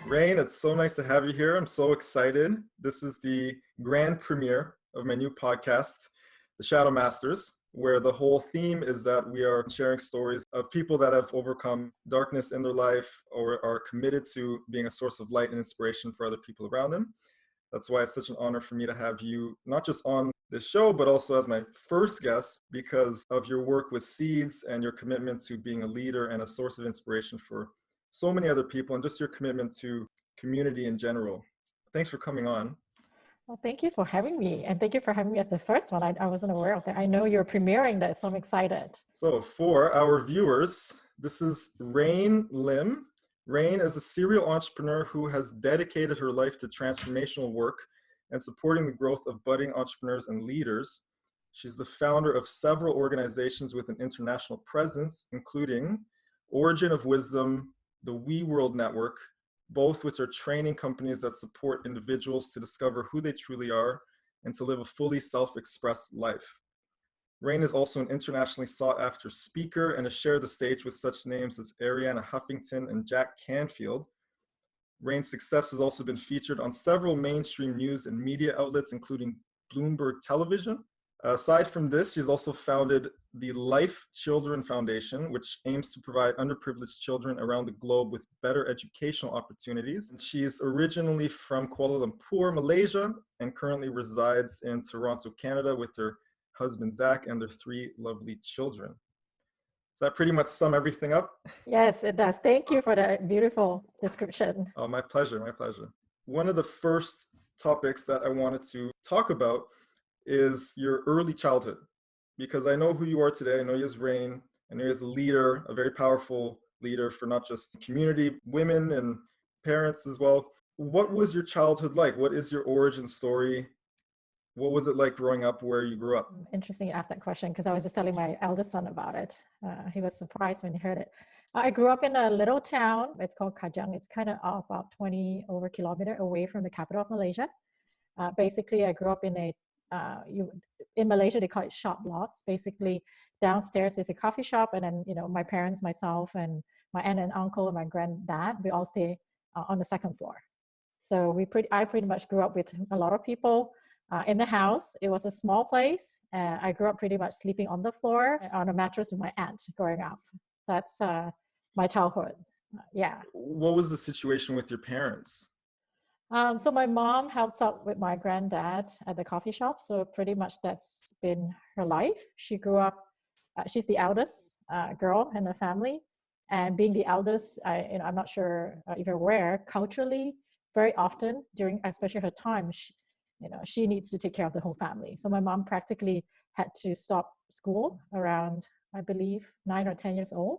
Rain, it's so nice to have you here. I'm so excited. This is the grand premiere of my new podcast, The Shadow Masters, where the whole theme is that we are sharing stories of people that have overcome darkness in their life or are committed to being a source of light and inspiration for other people around them. That's why it's such an honor for me to have you not just on this show, but also as my first guest because of your work with seeds and your commitment to being a leader and a source of inspiration for so many other people and just your commitment to community in general. Thanks for coming on. Well, thank you for having me. And thank you for having me as the first one. I wasn't aware of that. I know you're premiering that, so I'm excited. So for our viewers, this is Rain Lim. Rain is a serial entrepreneur who has dedicated her life to transformational work and supporting the growth of budding entrepreneurs and leaders. She's the founder of several organizations with an international presence, including Origin of Wisdom, the We World Network, both which are training companies that support individuals to discover who they truly are and to live a fully self-expressed life. Rain is also an internationally sought-after speaker and has shared the stage with such names as Ariana Huffington and Jack Canfield. Rain's success has also been featured on several mainstream news and media outlets, including Bloomberg Television. Aside from this, she's also founded the Life Children Foundation, which aims to provide underprivileged children around the globe with better educational opportunities. She's originally from Kuala Lumpur, Malaysia, and currently resides in Toronto, Canada, with her husband, Zach, and their 3 lovely children. Does that pretty much sum everything up? Yes, it does. Thank you for that beautiful description. Oh, my pleasure, my pleasure. One of the first topics that I wanted to talk about is your early childhood, because I know who you are today. I know you as Rain. I know you as a leader, a very powerful leader for not just community, women and parents as well. What was your childhood like? What is your origin story? What was it like growing up where you grew up? Interesting you asked that question because I was just telling my eldest son about it. He was surprised when he heard it. I grew up in a little town. It's called Kajang. It's kind of about 20 over kilometer away from the capital of Malaysia. Basically, I grew up in in Malaysia, they call it shop lots. Basically, downstairs is a coffee shop, and then my parents, myself, and my aunt and uncle and my granddad, we all stay on the second floor. So I pretty much grew up with a lot of people in the house. It was a small place. I grew up pretty much sleeping on the floor on a mattress with my aunt growing up. That's my childhood. Yeah. What was the situation with your parents? So my mom helps out with my granddad at the coffee shop. So pretty much that's been her life. She grew up, she's the eldest girl in the family. And being the eldest, I'm not sure if you're aware, culturally, very often during, especially her time, she needs to take care of the whole family. So my mom practically had to stop school around, I believe, 9 or 10 years old.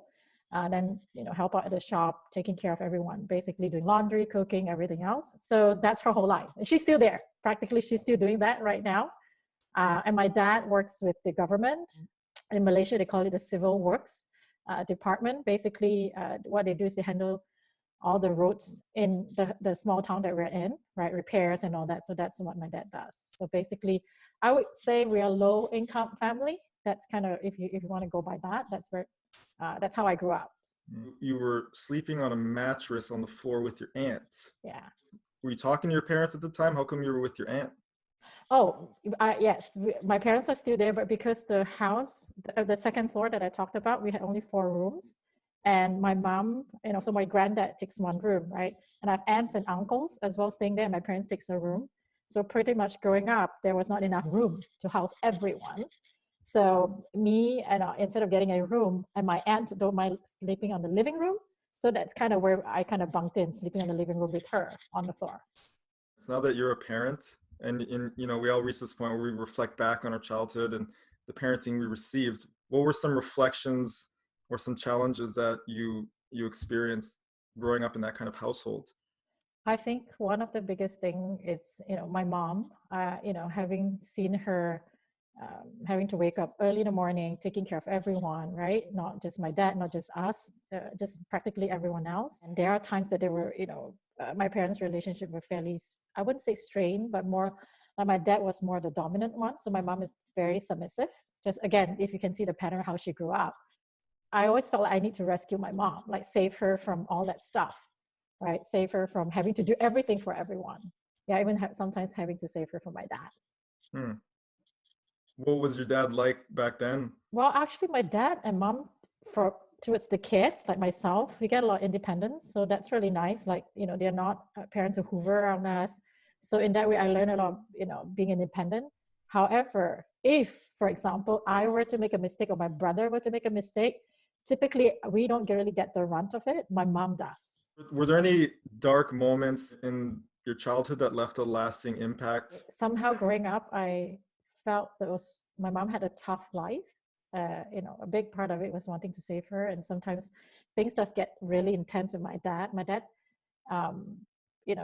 And then, help out at the shop, taking care of everyone, basically doing laundry, cooking, everything else. So that's her whole life. And she's still there. Practically, she's still doing that right now. And my dad works with the government. In Malaysia, they call it the Civil Works Department. Basically, what they do is they handle all the roads in the small town that we're in, right? Repairs and all that. So that's what my dad does. So basically, I would say we are a low income family. That's kind of, if you want to go by that, that's how I grew up. You were sleeping on a mattress on the floor with your aunt. Yeah. Were you talking to your parents at the time? How come you were with your aunt? Oh, yes. My parents are still there, but because the house, the second floor that I talked about, we had only 4 rooms. And my mom, so my granddad takes 1 room, right? And I have aunts and uncles as well staying there. My parents takes a room. So pretty much growing up, there was not enough room to house everyone. So me, and instead of getting a room, and my aunt don't mind sleeping on the living room. So that's kind of where I kind of bunked in, sleeping on the living room with her on the floor. So now that you're a parent, and we all reach this point where we reflect back on our childhood and the parenting we received, what were some reflections or some challenges that you experienced growing up in that kind of household? I think one of the biggest thing is, my mom, having seen her having to wake up early in the morning, taking care of everyone, right? Not just my dad, not just us, just practically everyone else. And there are times that they were, my parents' relationship were fairly, I wouldn't say strained, but more, like my dad was more the dominant one. So my mom is very submissive. Just again, if you can see the pattern of how she grew up, I always felt like I need to rescue my mom, like save her from all that stuff. right? Save her from having to do everything for everyone. Yeah, even sometimes having to save her from my dad. Hmm. What was your dad like back then? Well, actually, my dad and mom, for towards the kids, like myself, we get a lot of independence. So that's really nice. Like, they're not parents who hoover around us. So in that way, I learned a lot, being independent. However, if, for example, I were to make a mistake or my brother were to make a mistake, typically we don't really get the brunt of it. My mom does. Were there any dark moments in your childhood that left a lasting impact? Somehow growing up, I felt that my mom had a tough life. A big part of it was wanting to save her, and sometimes things does get really intense with my dad. My dad,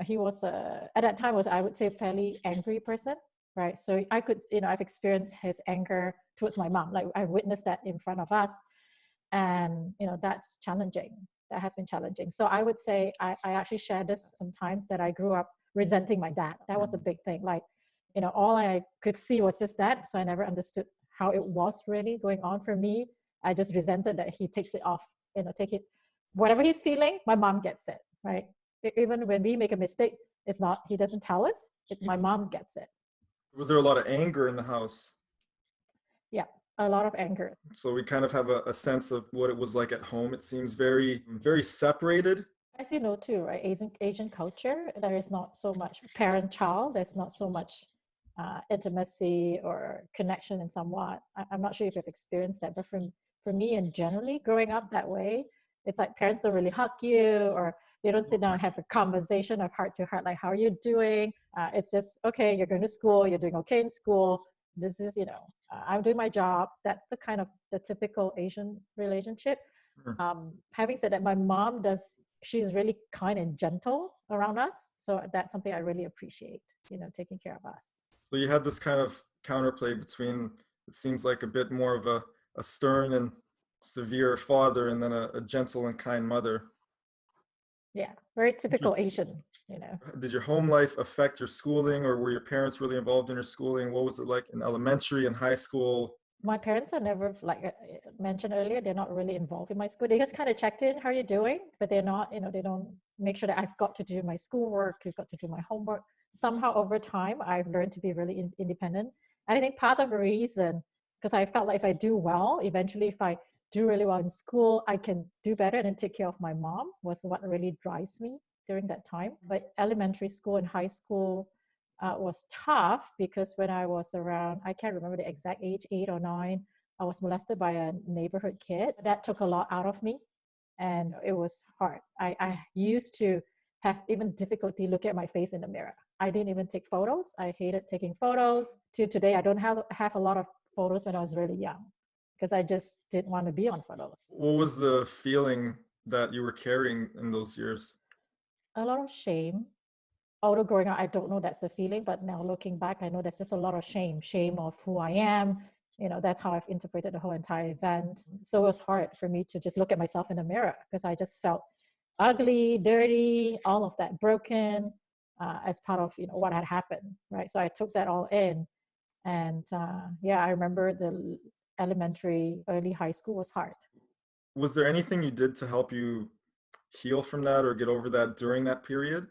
he was at that time was, I would say, a fairly angry person, right? So I could, I've experienced his anger towards my mom. Like, I witnessed that in front of us, and that's challenging. That has been challenging. So I would say I actually share this sometimes, that I grew up resenting my dad. That was a big thing. Like, all I could see was his dad, so I never understood how it was really going on for me. I just resented that he takes it off, take it, whatever he's feeling, my mom gets it, right? Even when we make a mistake, it's not, he doesn't tell us, my mom gets it. Was there a lot of anger in the house? Yeah, a lot of anger. So we kind of have a sense of what it was like at home. It seems very, very separated. As you know too, right? Asian culture, there is not so much parent-child. There's not so much intimacy or connection in somewhat. I'm not sure if you've experienced that, but for me and generally growing up that way, it's like parents don't really hug you, or they don't sit down and have a conversation of heart to heart, like, how are you doing? It's just, okay, you're going to school, you're doing okay in school. This is, I'm doing my job. That's the kind of the typical Asian relationship. Having said that, my mom she's really kind and gentle around us. So that's something I really appreciate, taking care of us. So you had this kind of counterplay between, it seems like a bit more of a stern and severe father, and then a gentle and kind mother. Yeah, very typical Asian, Did your home life affect your schooling, or were your parents really involved in your schooling? What was it like in elementary and high school? My parents are never, like I mentioned earlier, they're not really involved in my school. They just kind of checked in, how are you doing? But they're not, they don't make sure that I've got to do my schoolwork, I've got to do my homework. Somehow over time, I've learned to be really independent. And I think part of the reason, because I felt like if I do well, eventually if I do really well in school, I can do better and then take care of my mom, was what really drives me during that time. But elementary school and high school was tough, because when I was around, I can't remember the exact age, 8 or 9, I was molested by a neighborhood kid. That took a lot out of me, and it was hard. I used to have even difficulty looking at my face in the mirror. I didn't even take photos. I hated taking photos. To today, I don't have a lot of photos when I was really young, because I just didn't want to be on photos. What was the feeling that you were carrying in those years? A lot of shame. Although growing up, I don't know that's the feeling, but now looking back, I know there's just a lot of shame of who I am. That's how I've interpreted the whole entire event. So it was hard for me to just look at myself in the mirror, because I just felt ugly, dirty, all of that broken as part of what had happened, right? So I took that all in, and I remember the elementary, early high school was hard. Was there anything you did to help you heal from that or get over that during that period?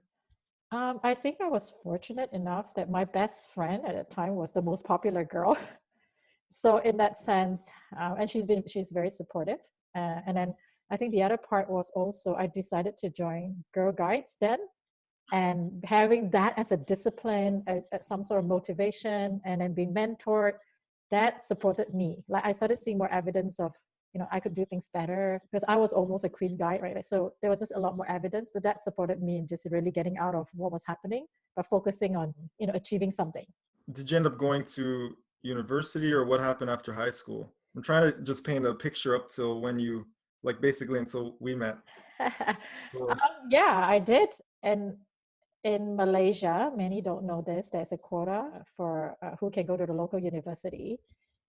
I think I was fortunate enough that my best friend at the time was the most popular girl. So in that sense, and she's very supportive. And then I think the other part was also, I decided to join Girl Guides then, and having that as a discipline, some sort of motivation, and then being mentored, that supported me. Like, I started seeing more evidence of, I could do things better, because I was almost a queen guide, right? So there was just a lot more evidence that supported me in just really getting out of what was happening, but focusing on, achieving something. Did you end up going to university, or what happened after high school? I'm trying to just paint a picture up till when you, like, basically until we met. Yeah, I did. And in Malaysia, many don't know this, there's a quota for who can go to the local university.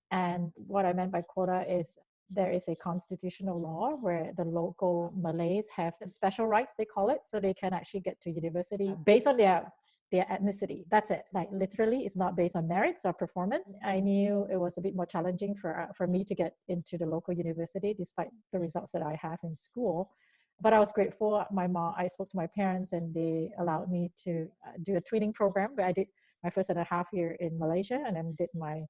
And what I meant by quota is, there is a constitutional law where the local Malays have special rights, they call it, so they can actually get to university based on their ethnicity. That's it. Like, literally, it's not based on merits or performance. I knew it was a bit more challenging for me to get into the local university, despite the results that I have in school. But I was grateful. I spoke to my parents and they allowed me to do a training program where I did my 1.5 years in Malaysia and then did my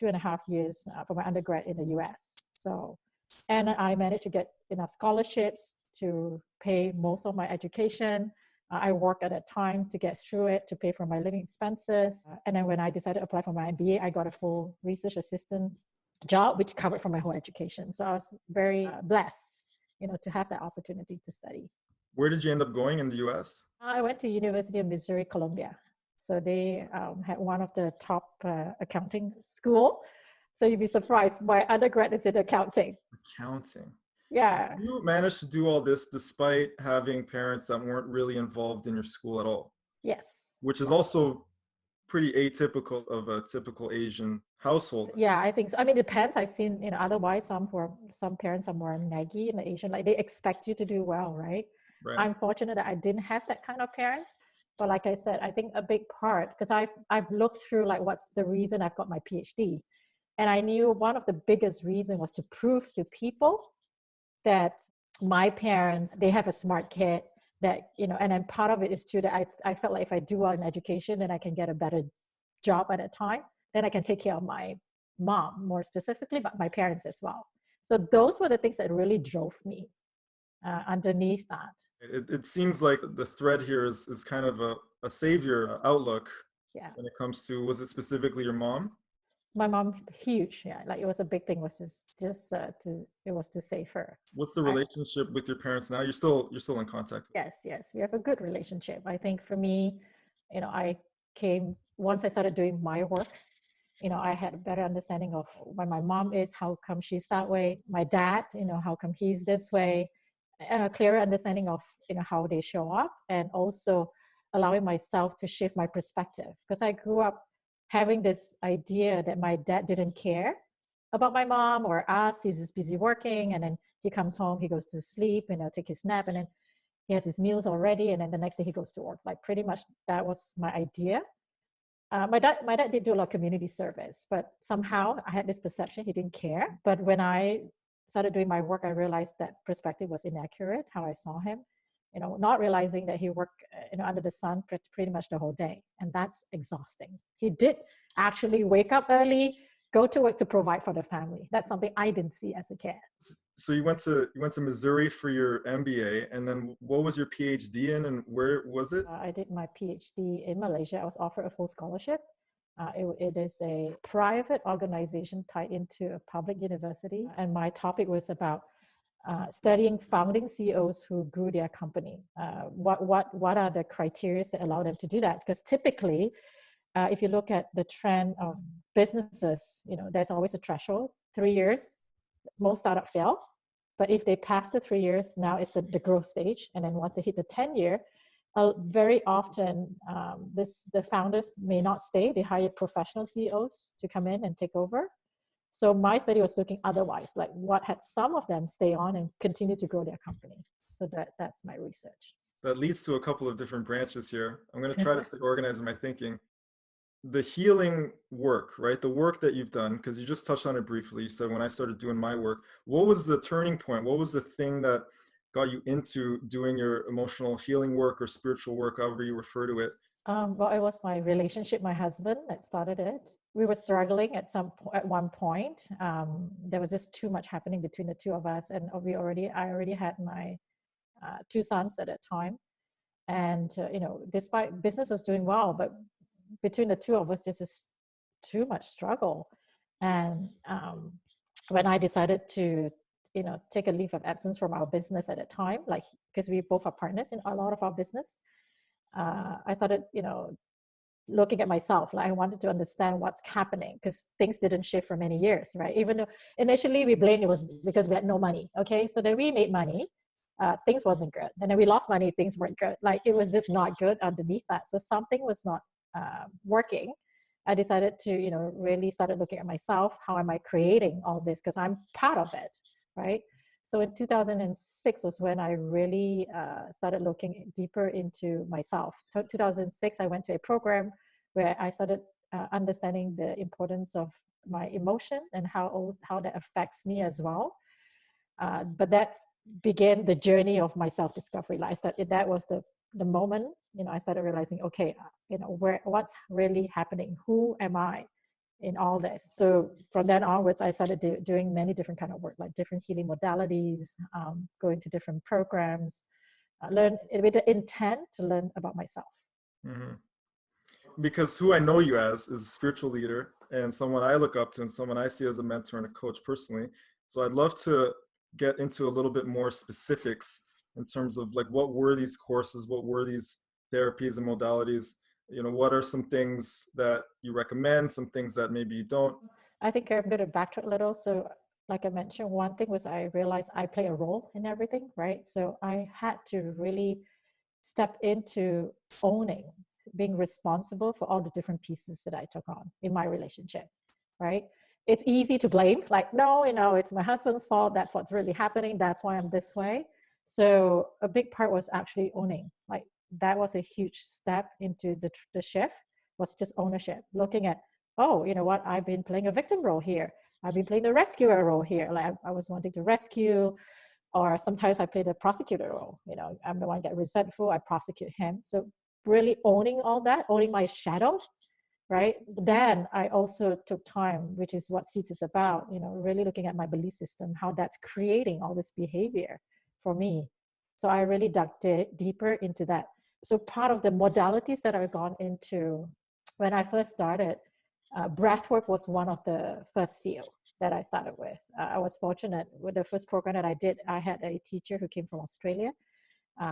2.5 years for my undergrad in the US. So, and I managed to get enough scholarships to pay most of my education. I worked at that time to get through it, to pay for my living expenses. And then when I decided to apply for my MBA, I got a full research assistant job, which covered for my whole education. So I was very blessed, to have that opportunity to study. Where did you end up going in the US? I went to University of Missouri, Columbia. So they had one of the top accounting school. So you'd be surprised. My undergrad is in accounting. Accounting. Yeah. You managed to do all this despite having parents that weren't really involved in your school at all. Yes. Which is also pretty atypical of a typical Asian household. Yeah, I think so. I mean, it depends. I've seen, otherwise some parents are more naggy in the Asian, like they expect you to do well, right? Right. I'm fortunate that I didn't have that kind of parents. But like I said, I think a big part, because I've looked through like what's the reason I've got my PhD. And I knew one of the biggest reasons was to prove to people that my parents, they have a smart kid that, and then part of it is too that I felt like if I do well in education, then I can get a better job at a time. Then I can take care of my mom more specifically, but my parents as well. So those were the things that really drove me underneath that. It seems like the thread here is kind of a savior outlook. Yeah. When it comes to, was it specifically your mom? My mom, huge. Yeah. Like it was a big thing, was it was to save her. What's the relationship with your parents now? You're still in contact? Yes. We have a good relationship. I think for me, once I started doing my work, I had a better understanding of why my mom is, how come she's that way. My dad, how come he's this way, and a clearer understanding of, how they show up, and also allowing myself to shift my perspective. Because I grew up having this idea that my dad didn't care about my mom or us. He's just busy working, and then he comes home, he goes to sleep, take his nap, and then he has his meals already, and then the next day he goes to work. Like pretty much that was my idea. My dad did do a lot of community service, but somehow I had this perception he didn't care. But when I started doing my work, I realized that perspective was inaccurate, how I saw him, not realizing that he worked under the sun pretty much the whole day. And that's exhausting. He did actually wake up early, go to work to provide for the family. That's something I didn't see as a kid. So you went to Missouri for your MBA, and then what was your PhD in, and where was it? I did my PhD in Malaysia. I was offered a full scholarship. It is a private organization tied into a public university, and my topic was about studying founding CEOs who grew their company. What are the criteria that allow them to do that? Because typically, if you look at the trend of businesses, there's always a threshold, 3 years. Most startups fail, but if they pass the 3 years, now it's the growth stage. And then once they hit the 10-year, very often the founders may not stay. They hire professional CEOs to come in and take over. So my study was looking otherwise, like what had some of them stay on and continue to grow their company. So that's my research. That leads to a couple of different branches here. I'm going to try to stay organized in my thinking. The healing work, right? The work that you've done, because you just touched on it briefly. You said when I started doing my work, what was the turning point? What was the thing that got you into doing your emotional healing work or spiritual work, however you refer to it? Well, it was my relationship, my husband, that started it. We were struggling at one point. There was just too much happening between the two of us, and I already had my 2 sons at that time, and despite business was doing well, but between the two of us, this is too much struggle. And when I decided to, take a leave of absence from our business at a time, like, because we both are partners in a lot of our business, I started, looking at myself. Like I wanted to understand what's happening, because things didn't shift for many years, right? Even though initially we blamed it was because we had no money. Okay, so then we made money. Things wasn't good, and then we lost money. Things weren't good. Like it was just not good underneath that. So something was not working. I decided to, really started looking at myself. How am I creating all this? Because I'm part of it, right? So in 2006 was when I really started looking deeper into myself. 2006, I went to a program where I started understanding the importance of my emotion and how that affects me as well. But began the journey of my self-discovery. Like that was the moment, I started realizing, okay, what's really happening? Who am I in all this? So from then onwards, I started doing many different kind of work, like different healing modalities, going to different programs, learn with the intent to learn about myself. Mm-hmm. Because who I know you as is a spiritual leader and someone I look up to and someone I see as a mentor and a coach personally. So I'd love to get into a little bit more specifics in terms of like, what were these courses? What were these therapies and modalities? What are some things that you recommend, some things that maybe you don't? I think I'm going to backtrack a little. So like I mentioned, one thing was I realized I play a role in everything, right? So I had to really step into owning, being responsible for all the different pieces that I took on in my relationship, right? It's easy to blame, like, no, it's my husband's fault. That's what's really happening. That's why I'm this way. So a big part was actually owning. Like that was a huge step into the shift, was just ownership, looking at, oh, you know what? I've been playing a victim role here. I've been playing the rescuer role here. Like I was wanting to rescue, or sometimes I play the prosecutor role. I'm the one that get resentful, I prosecute him. So really owning all that, owning my shadow, right? Then I also took time, which is what Seeds is about, really looking at my belief system, how that's creating all this behavior for me. So I really dug deeper into that. So part of the modalities that I've gone into when I first started, breathwork was one of the first few that I started with. I was fortunate with the first program that I did. I had a teacher who came from Australia.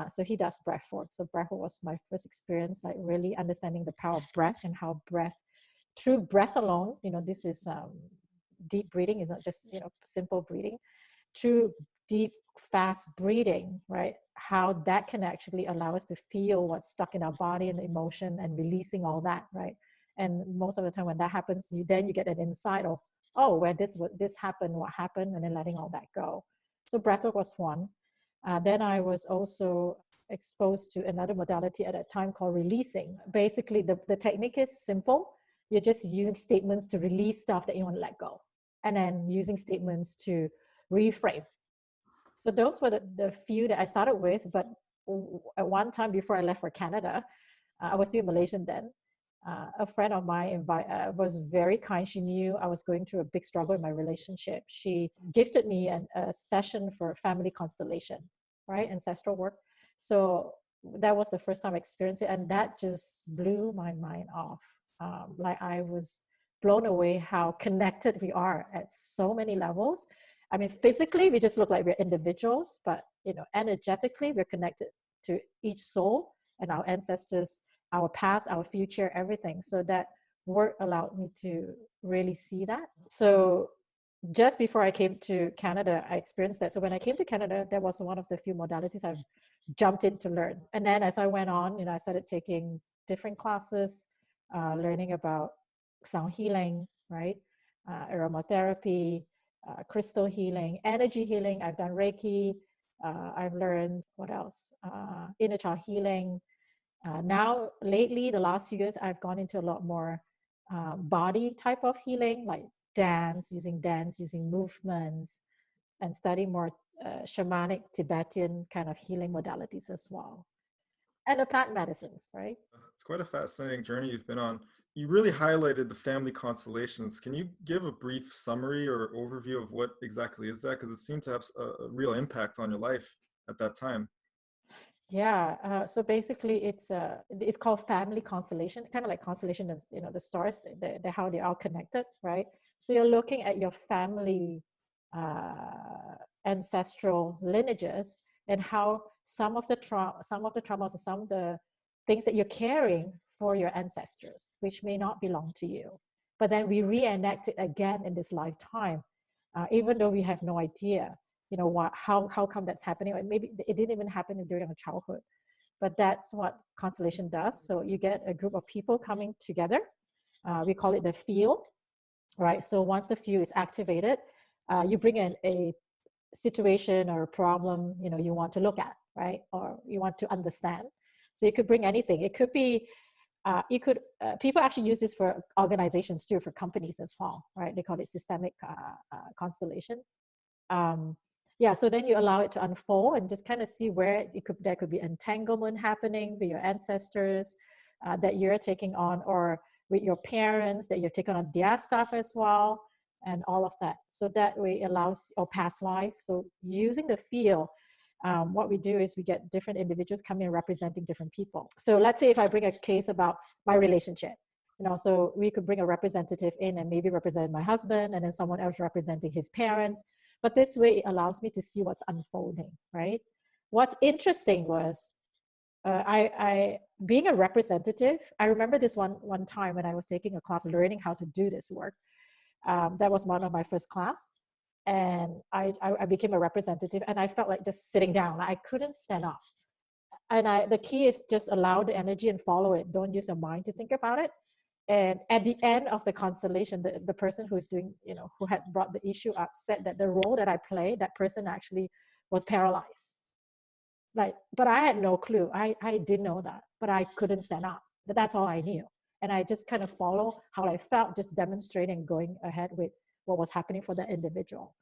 So he does breathwork. So breathwork was my first experience, like really understanding the power of breath and how through breath alone, this is deep breathing, it's not just, simple breathing. Through deep, fast breathing, right? How that can actually allow us to feel what's stuck in our body and the emotion and releasing all that, right? And most of the time when that happens, you get an insight of, oh, where this happened, what happened, and then letting all that go. So breathwork was one. Then I was also exposed to another modality at that time called releasing. Basically, the technique is simple. You're just using statements to release stuff that you want to let go, and then using statements to reframe. So those were the few that I started with. But at one time before I left for Canada, I was still Malaysian then. A friend of mine was very kind. She knew I was going through a big struggle in my relationship. She gifted me a session for family constellation, right? Ancestral work. So that was the first time I experienced it. And that just blew my mind off. Like I was blown away how connected we are at so many levels. I mean, physically, we just look like we're individuals, but, energetically, we're connected to each soul and our ancestors, our past, our future, everything. So that work allowed me to really see that. So just before I came to Canada, I experienced that. So when I came to Canada, that was one of the few modalities I've jumped in to learn. And then as I went on, I started taking different classes, learning about sound healing, right? Aromatherapy, crystal healing, energy healing. I've done Reiki. I've learned, what else? Inner child healing. Now, lately, the last few years, I've gone into a lot more body type of healing, like dance, using movements, and study more shamanic Tibetan kind of healing modalities as well. And the plant medicines, right? It's quite a fascinating journey you've been on. You really highlighted the family constellations. Can you give a brief summary or overview of what exactly is that? Because it seemed to have a real impact on your life at that time. Yeah. So basically, it's called family constellation. Kind of like constellation is, the stars, how they are connected, right? So you're looking at your family ancestral lineages and how some of the traumas or some of the things that you're carrying for your ancestors, which may not belong to you, but then we reenact it again in this lifetime, even though we have no idea, how come that's happening. Or maybe it didn't even happen during our childhood, but that's what constellation does. So you get a group of people coming together. We call it the field, right? So once the field is activated, you bring in a situation or a problem, you want to look at, right? Or you want to understand. So you could bring anything. It could be, people actually use this for organizations too, for companies as well, right? They call it systemic constellation. Yeah, so then you allow it to unfold and just kind of see where there could be entanglement happening with your ancestors that you're taking on, or with your parents that you're taking on their stuff as well, and all of that. So that way allows, or past life. So using the field, what we do is we get different individuals come in representing different people. So let's say if I bring a case about my relationship, so we could bring a representative in and maybe represent my husband, and then someone else representing his parents. But this way it allows me to see what's unfolding, right? What's interesting was I being a representative, I remember this one time when I was taking a class learning how to do this work. That was one of my first class. And I became a representative, and I felt like just sitting down. I couldn't stand up. And the key is just allow the energy and follow it. Don't use your mind to think about it. And at the end of the constellation, the person who's doing, who had brought the issue up said that the role that I played, that person actually was paralyzed. But I had no clue. I didn't know that, but I couldn't stand up. But that's all I knew. And I just kind of follow how I felt, just demonstrating, going ahead with what was happening for that individual.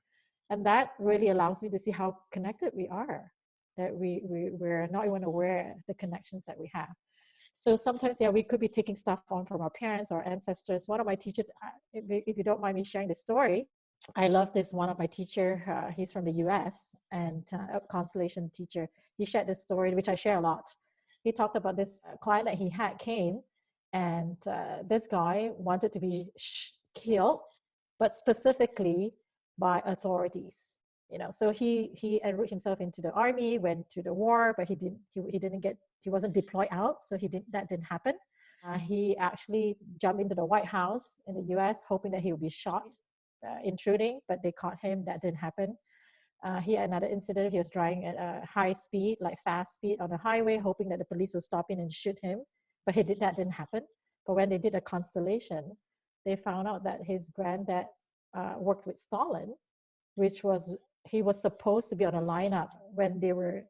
And that really allows me to see how connected we are, that we're not even aware the connections that we have. So sometimes, yeah, we could be taking stuff on from our parents or ancestors. One of my teachers, if you don't mind me sharing the story, I love this. One of my teacher, he's from the US, and a constellation teacher. He shared this story, which I share a lot. He talked about this client that he had came, and this guy wanted to be killed, but specifically by authorities. So he enrolled himself into the army, went to the war, but he wasn't deployed out, so that didn't happen. He actually jumped into the White House in the US, hoping that he would be shot, intruding, but they caught him. That didn't happen. He had another incident. He was driving at a high speed, like fast speed on the highway, hoping that the police would stop in and shoot him, but that didn't happen. But when they did a constellation, they found out that his granddad worked with Stalin, he was supposed to be on a lineup when they were,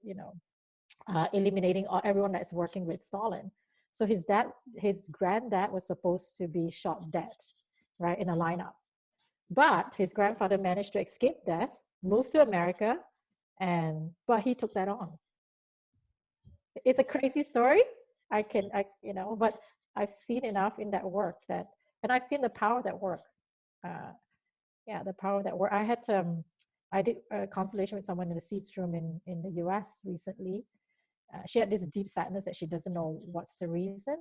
eliminating everyone that's working with Stalin. So his granddad was supposed to be shot dead, right, in a lineup. But his grandfather managed to escape death, moved to America, but he took that on. It's a crazy story. But I've seen enough in that work and I've seen the power of that work. The power of that work. I did a constellation with someone in the Seeds Room in the US recently. She had this deep sadness that she doesn't know what's the reason.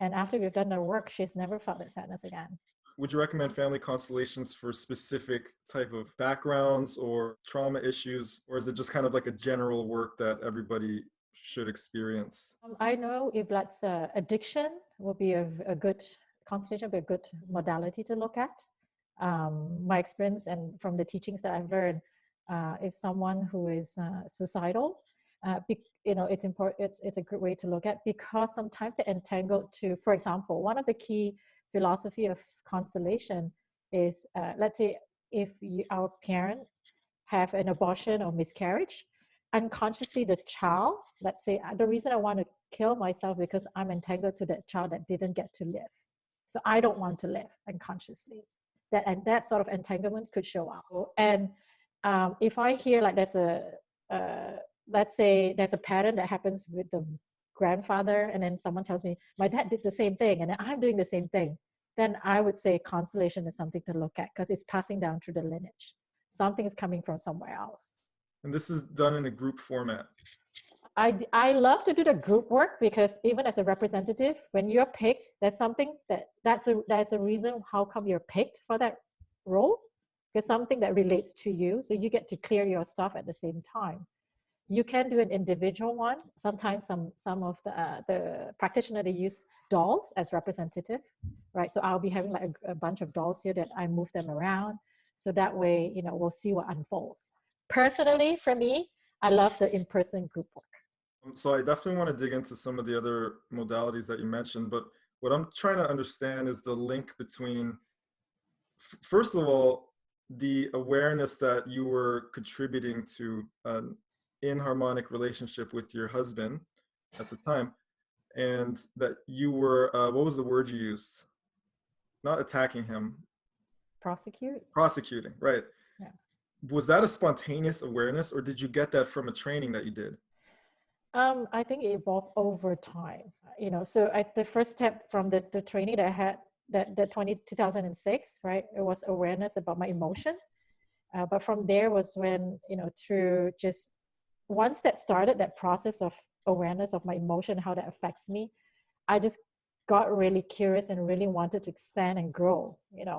And after we've done the work, she's never felt that sadness again. Would you recommend family constellations for specific type of backgrounds or trauma issues, or is it just kind of like a general work that everybody should experience? I know if that's addiction will be a good constellation, will be a good modality to look at. My experience and from the teachings that I've learned, if someone who is suicidal, it's important. It's a good way to look at, because sometimes they're entangled to, for example, one of the key philosophy of constellation is, let's say if our parent have an abortion or miscarriage, unconsciously the child, let's say, the reason I want to kill myself because I'm entangled to that child that didn't get to live. So I don't want to live unconsciously. That sort of entanglement could show up. And if I hear like let's say there's a pattern that happens with the grandfather, and then someone tells me my dad did the same thing and I'm doing the same thing, then I would say constellation is something to look at, because it's passing down through the lineage. Something is coming from somewhere else. And this is done in a group format. I love to do the group work, because even as a representative, when you're picked, there's something that's a reason how come you're picked for that role. There's something that relates to you, so you get to clear your stuff at the same time. You can do an individual one. Sometimes some of the practitioner, they use dolls as representative, right? So I'll be having like a bunch of dolls here that I move them around, so that way we'll see what unfolds. Personally, for me, I love the in-person group work. So I definitely want to dig into some of the other modalities that you mentioned, but what I'm trying to understand is the link between, first of all, the awareness that you were contributing to an inharmonic relationship with your husband at the time, and that you were, what was the word you used? Not attacking him. Prosecuting, Prosecuting, right. Yeah. was that a spontaneous awareness, or did you get that from a training that you did? I think it evolved over time. So the first step from the training that I had, that 2006, right? It was awareness about my emotion. But from there was when, through just once that started, that process of awareness of my emotion, how that affects me, I just got really curious and really wanted to expand and grow,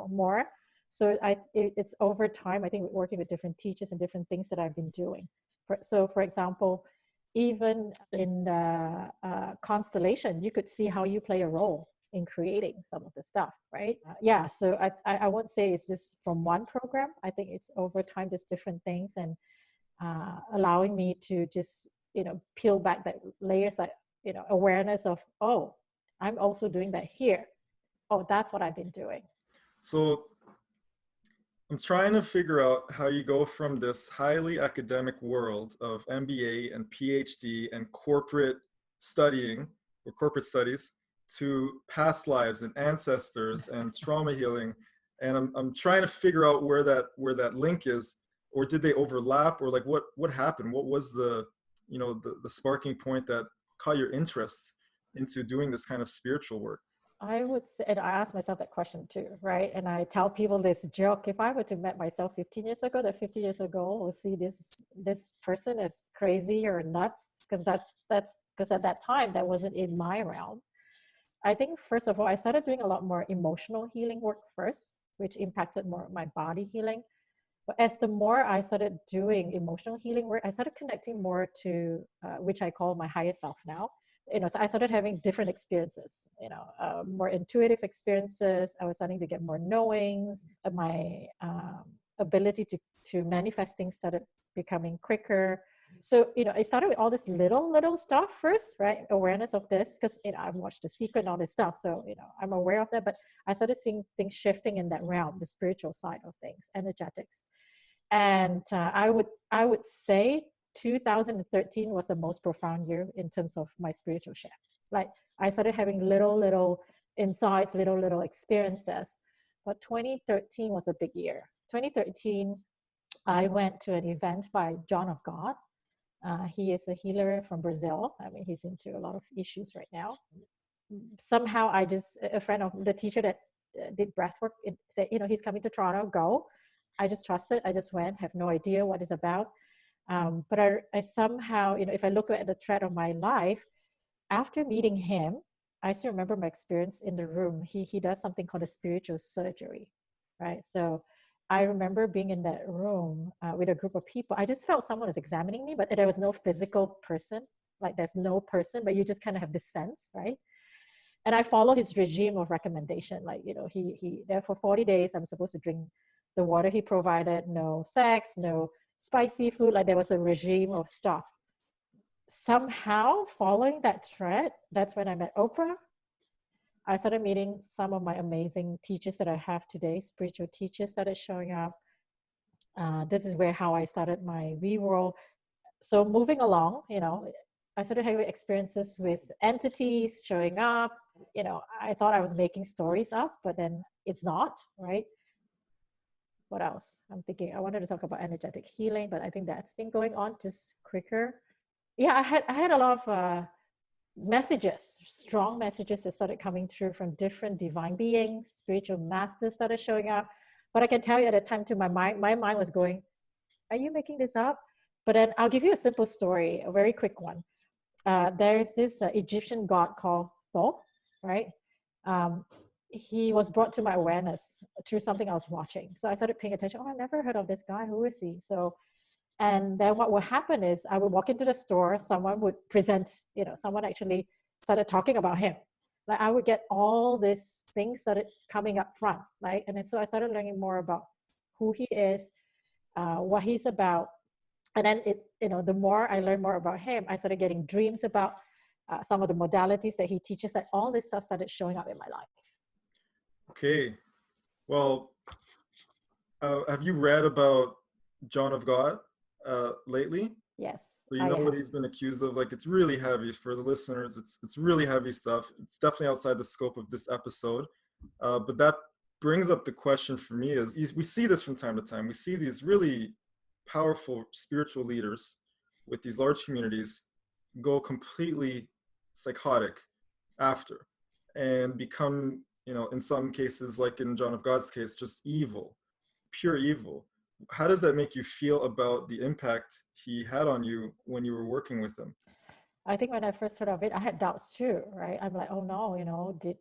more. So it's over time, I think, working with different teachers and different things that I've been doing. For example, even in the constellation, you could see how you play a role in creating some of the stuff, right? Yeah, so I won't say it's just from one program. I think it's over time, just different things, and allowing me to just, peel back that layers, like, awareness of, oh, I'm also doing that here. Oh, that's what I've been doing. So I'm trying to figure out how you go from this highly academic world of MBA and PhD and corporate studying or corporate studies to past lives and ancestors and trauma healing. And I'm trying to figure out where that link is, or did they overlap, or like what happened? What was the sparking point that caught your interest into doing this kind of spiritual work? I would say, and I ask myself that question too, right? And I tell people this joke: if I were to met myself 15 years ago, that 50 years ago will see this person as crazy or nuts, because that's because at that time that wasn't in my realm. I think first of all, I started doing a lot more emotional healing work first, which impacted more my body healing. But as the more I started doing emotional healing work, I started connecting more to which I call my higher self now. So I started having different experiences, more intuitive experiences. I was starting to get more knowings. My ability to manifest things started becoming quicker. So, it started with all this little stuff first, right? Awareness of this, because, I've watched The Secret and all this stuff. So, I'm aware of that, but I started seeing things shifting in that realm, the spiritual side of things, energetics. And I would say 2013 was the most profound year in terms of my spiritual shift. Like, I started having little insights, little experiences. But 2013 was a big year. 2013, I went to an event by John of God. He is a healer from Brazil. I mean, he's into a lot of issues right now. Somehow, a friend of the teacher that did breathwork said, he's coming to Toronto, go. I just trusted. I just went, have no idea what it's about. But I somehow, if I look at the thread of my life, after meeting him, I still remember my experience in the room. He does something called a spiritual surgery, right? So I remember being in that room with a group of people. I just felt someone was examining me, but there was no physical person. Like, there's no person, but you just kind of have this sense, right? And I followed his regime of recommendation. Like, he there for 40 days, I'm supposed to drink the water he provided, no sex, no spicy food. Like, there was a regime of stuff. Somehow, following that thread, that's when I met Oprah. I started meeting some of my amazing teachers that I have today. Spiritual teachers started showing up. This is how I started my We World. So moving along, I started having experiences with entities showing up. I thought I was making stories up, but then it's not, right? What else? I'm thinking I wanted to talk about energetic healing, but I think that's been going on just quicker. Yeah, I had a lot of messages, strong messages that started coming through from different divine beings. Spiritual masters started showing up. But I can tell you, at the time, to my mind was going, are you making this up? But then I'll give you a simple story, a very quick one. There's this Egyptian god called Thoth, right? He was brought to my awareness through something I was watching. So I started paying attention. Oh, I never heard of this guy. Who is he? So, and then what would happen is I would walk into the store, someone would present, someone actually started talking about him. Like, I would get all these things started coming up front, right? And then so I started learning more about who he is, what he's about. And then the more I learned more about him, I started getting dreams about some of the modalities that he teaches. That all this stuff started showing up in my life. Okay. Well, have you read about John of God lately? Yes. So you know what he's been accused of. Like, it's really heavy for the listeners. It's really heavy stuff. It's definitely outside the scope of this episode. But that brings up the question for me is we see this from time to time. We see these really powerful spiritual leaders with these large communities go completely psychotic after and become, in some cases, like in John of God's case, just evil, pure evil. How does that make you feel about the impact he had on you when you were working with him? I think when I first heard of it, I had doubts too, right? I'm like, oh no, did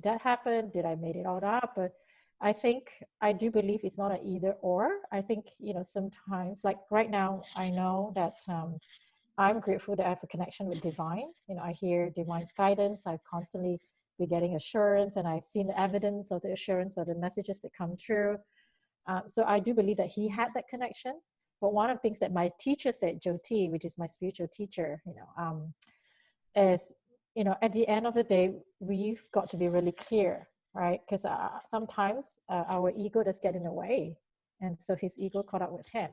that happen? Did I made it all up? But I think I do believe it's not an either or. I think, sometimes, like right now, I know that I'm grateful that I have a connection with divine. I hear divine's guidance. I've constantly be getting assurance, and I've seen the evidence of the assurance or the messages that come through. So I do believe that he had that connection. But one of the things that my teacher said, Jyoti, which is my spiritual teacher, is, at the end of the day, we've got to be really clear, right? Because sometimes our ego does get in the way. And so his ego caught up with him.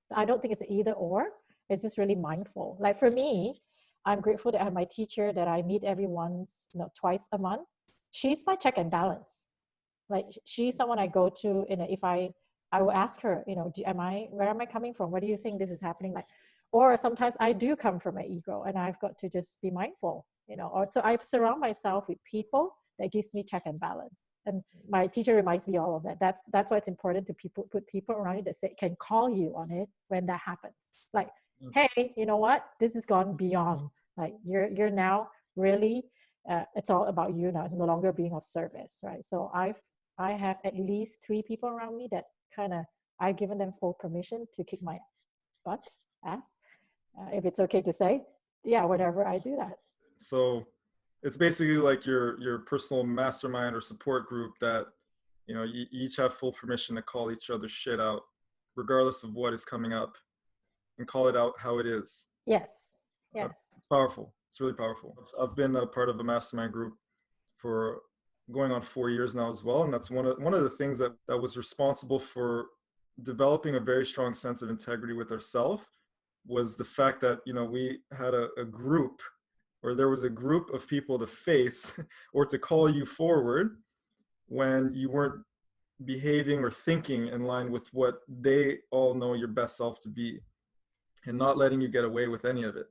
So I don't think it's either or. It's just really mindful. Like for me, I'm grateful that I have my teacher that I meet every once, twice a month. She's my check and balance. Like she's someone I go to, and if I will ask her, where am I coming from? Where do you think this is happening? Like, or sometimes I do come from my ego, and I've got to just be mindful, or so I surround myself with people that gives me check and balance. And my teacher reminds me all of that. That's why it's important to put people around you that can call you on it when that happens. It's like, hey, you know what? This has gone beyond. Like you're now really, it's all about you now. It's no longer being of service, right? So I have at least 3 people around me that I've given them full permission to kick my butt, ass, if it's okay to say. Yeah, whenever I do that. So it's basically like your personal mastermind or support group that, you each have full permission to call each other's shit out, regardless of what is coming up, and call it out how it is. Yes. Yes. It's powerful. It's really powerful. I've been a part of a mastermind group for going on 4 years now as well, and that's one of the things that was responsible for developing a very strong sense of integrity with ourselves, was the fact that we had a group, or there was a group of people to face or to call you forward when you weren't behaving or thinking in line with what they all know your best self to be, and not letting you get away with any of it.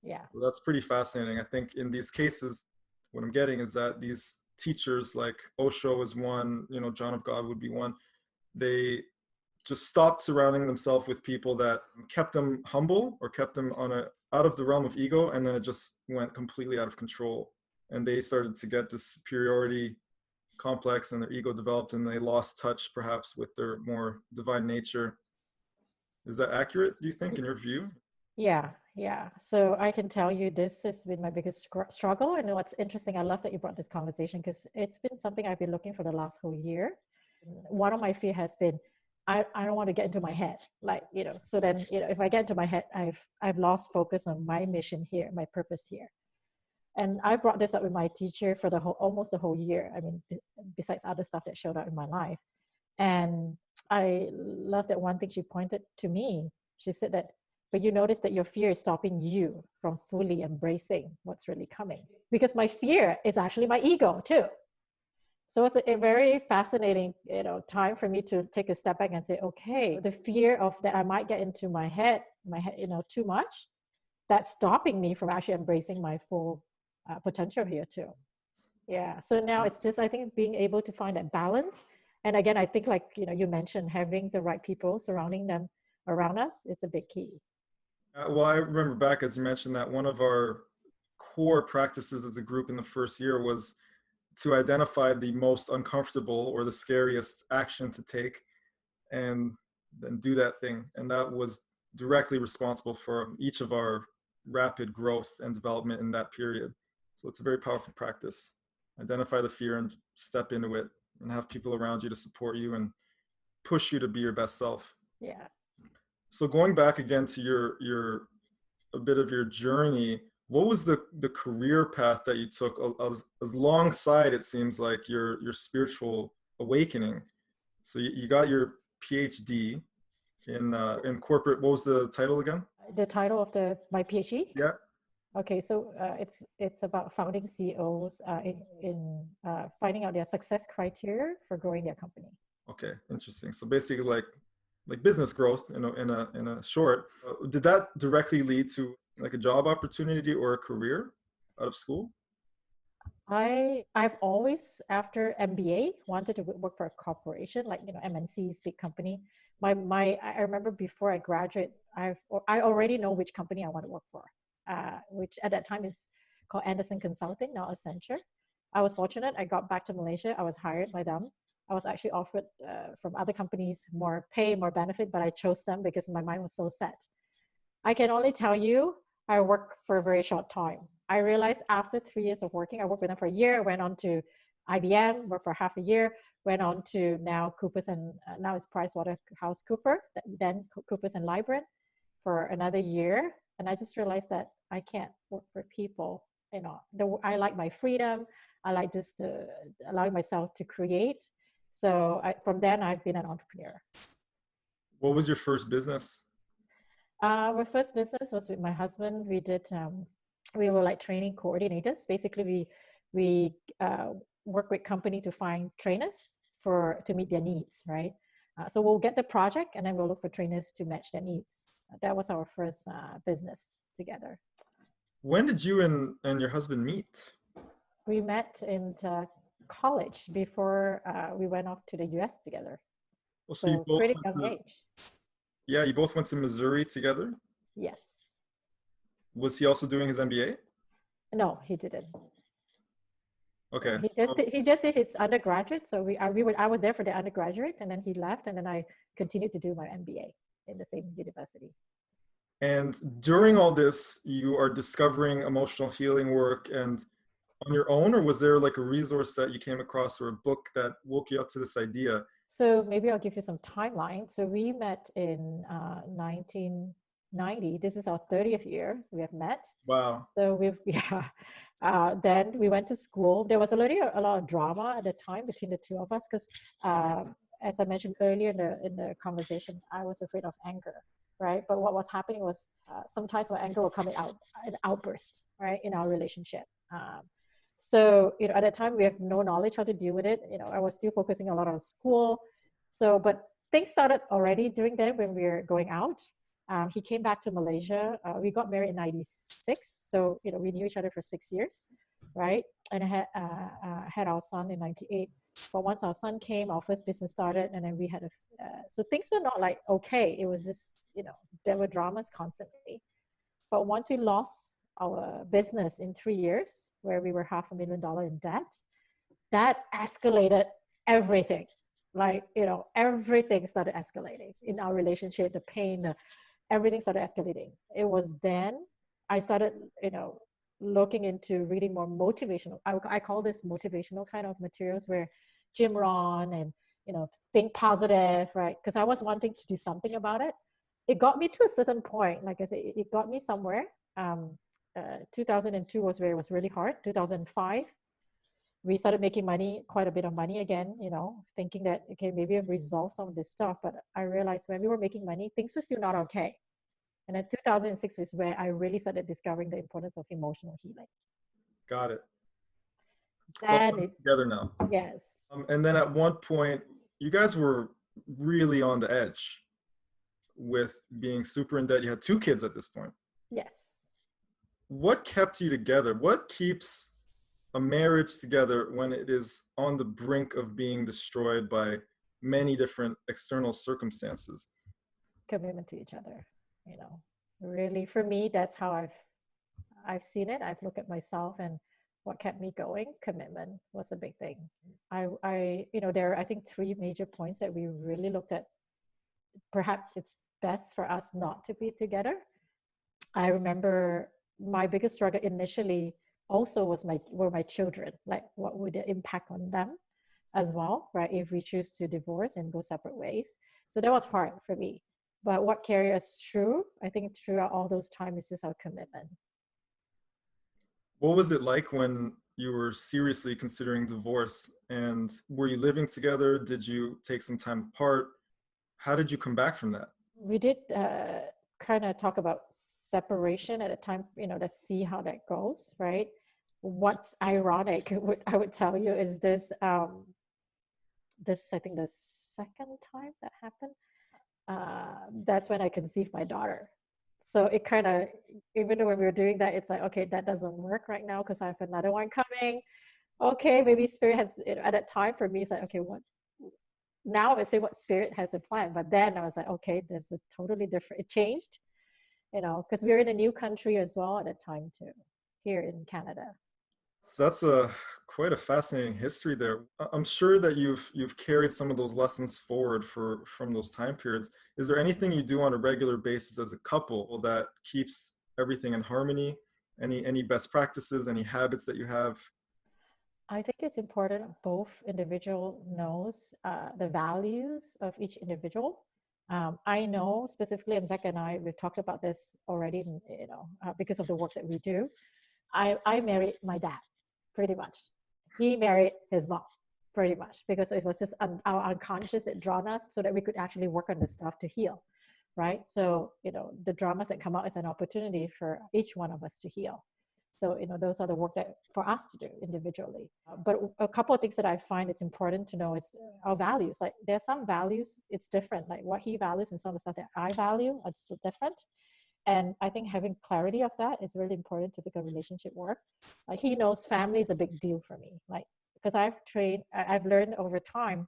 Yeah. So that's pretty fascinating. I think in these cases, what I'm getting is that these teachers like Osho is one, John of God would be one. They just stopped surrounding themselves with people that kept them humble or kept them out of the realm of ego, and then it just went completely out of control. And they started to get this superiority complex, and their ego developed, and they lost touch perhaps with their more divine nature. Is that accurate, do you think, in your view? Yeah. So I can tell you this has been my biggest struggle. And what's interesting, I love that you brought this conversation, because it's been something I've been looking for the last whole year. One of my fear has been, I don't want to get into my head, so then, if I get into my head, I've lost focus on my mission here, my purpose here. And I brought this up with my teacher for almost the whole year. I mean, besides other stuff that showed up in my life. And I love that one thing she pointed to me. She said that, but you notice that your fear is stopping you from fully embracing what's really coming. Because my fear is actually my ego too. So it's a very fascinating, time for me to take a step back and say, okay, the fear of that I might get into my head, too much, that's stopping me from actually embracing my full potential here too. Yeah. So now it's just, I think, being able to find that balance. And again, I think, like, you mentioned, having the right people surrounding them around us, it's a big key. Well, I remember back, as you mentioned, that one of our core practices as a group in the first year was to identify the most uncomfortable or the scariest action to take, and then do that thing. And that was directly responsible for each of our rapid growth and development in that period. So it's a very powerful practice. Identify the fear and step into it, and have people around you to support you and push you to be your best self. Yeah. So going back again to your a bit of your journey, what was the career path that you took alongside, it seems like, your spiritual awakening? So you got your PhD in corporate. What was the title again? The title of my PhD? Yeah. Okay, so it's about founding CEOs in finding out their success criteria for growing their company. Okay, interesting. So basically, like, like business growth in a short. Did that directly lead to like a job opportunity or a career out of school? I've always, after MBA, wanted to work for a corporation, like, MNC's, big company. I remember before I graduate, I already know which company I want to work for, which at that time is called Anderson Consulting, now Accenture. I was fortunate. I got back to Malaysia. I was hired by them. I was actually offered from other companies more pay, more benefit, but I chose them because my mind was so set. I can only tell you, I worked for a very short time. I realized after 3 years of working, I worked with them for a year, went on to IBM, worked for half a year, went on to now Coopers and now it's PricewaterhouseCooper, then Coopers and Lybrand for another year. And I just realized that I can't work for people. I like my freedom. I like just allowing myself to create. So from then, I've been an entrepreneur. What was your first business? My first business was with my husband. We were like training coordinators. Basically, we work with company to find trainers to meet their needs, right? So we'll get the project and then we'll look for trainers to match their needs. That was our first business together. When did you and your husband meet? We met in college before we went off to the US together. Oh, so you both pretty went young to, age. yeah, you both went to Missouri together? Yes. Was he also doing his MBA? No, he didn't. Okay. He just did his undergraduate. So I was there for the undergraduate, and then he left, and then I continued to do my MBA in the same university. And during all this, you are discovering emotional healing work and on your own, or was there like a resource that you came across or a book that woke you up to this idea? So maybe I'll give you some timeline. So we met in 1990. This is our 30th year. So we have met. Wow. So then we went to school. There was already a lot of drama at the time between the two of us because, as I mentioned earlier in the conversation, I was afraid of anger, right? But what was happening was sometimes my anger will come out an outburst, right, in our relationship. So at that time we have no knowledge how to deal with it. I was still focusing a lot on school. So, but things started already during then when we were going out. He came back to Malaysia. We got married in '96. So, we knew each other for 6 years, right? And I had our son in '98. But once our son came, our first business started, and then we had so things were not like, okay, it was just, there were dramas constantly. But once we lost our business in 3 years, where we were $500,000 in debt, that escalated everything. Like, everything started escalating in our relationship, the pain, everything started escalating. It was then I started, looking into reading more motivational. I call this motivational kind of materials where Jim Rohn and, think positive, right? Because I was wanting to do something about it. It got me to a certain point. Like I said, it got me somewhere. 2002 was where it was really hard. 2005, we started making money, quite a bit of money again, thinking that, okay, maybe I've resolved some of this stuff. But I realized when we were making money, things were still not okay. And then 2006 is where I really started discovering the importance of emotional healing. Got it. It's all together now. Yes. And then at one point, you guys were really on the edge with being super in debt. You had 2 kids at this point. Yes. What kept you together? What keeps a marriage together when it is on the brink of being destroyed by many different external circumstances? Commitment to each other, really, for me, that's how I've seen it. I've looked at myself, and what kept me going, commitment was a big thing. There are, I think, 3 major points that we really looked at. Perhaps it's best for us not to be together. I remember my biggest struggle initially also were my children. Like, what would the impact on them as well, right? If we choose to divorce and go separate ways. So that was hard for me. But what carried us through, I think, throughout all those times is just our commitment. What was it like when you were seriously considering divorce? And were you living together? Did you take some time apart? How did you come back from that? We did kind of talk about separation at a time, let's see how that goes, right? What's ironic, I would tell you, is this is, I think, the second time that happened. that's when I conceived my daughter. So it kind of, even though when we were doing that, it's like, okay, that doesn't work right now because I have another one coming. Okay, maybe spirit has, at that time for me, it's like, okay, what? Now I say what spirit has a plan. But then I was like, okay, there's a totally different, it changed, because we were in a new country as well at that time too, here in Canada. So that's a quite a fascinating history there. I'm sure that you've carried some of those lessons forward from those time periods. Is there anything you do on a regular basis as a couple that keeps everything in harmony? Any best practices, any habits that you have? I think it's important both individual knows the values of each individual. I know specifically, and Zach and I, we've talked about this already, because of the work that we do. I married my dad, pretty much. He married his mom, pretty much, because it was just our unconscious that drawn us so that we could actually work on this stuff to heal, right? So, the dramas that come out is an opportunity for each one of us to heal. So, those are the work that for us to do individually. But a couple of things that I find it's important to know is our values. Like there are some values, it's different. Like what he values and some of the stuff that I value are still different. And I think having clarity of that is really important to make a relationship work. Like he knows family is a big deal for me. Like, because I've learned over time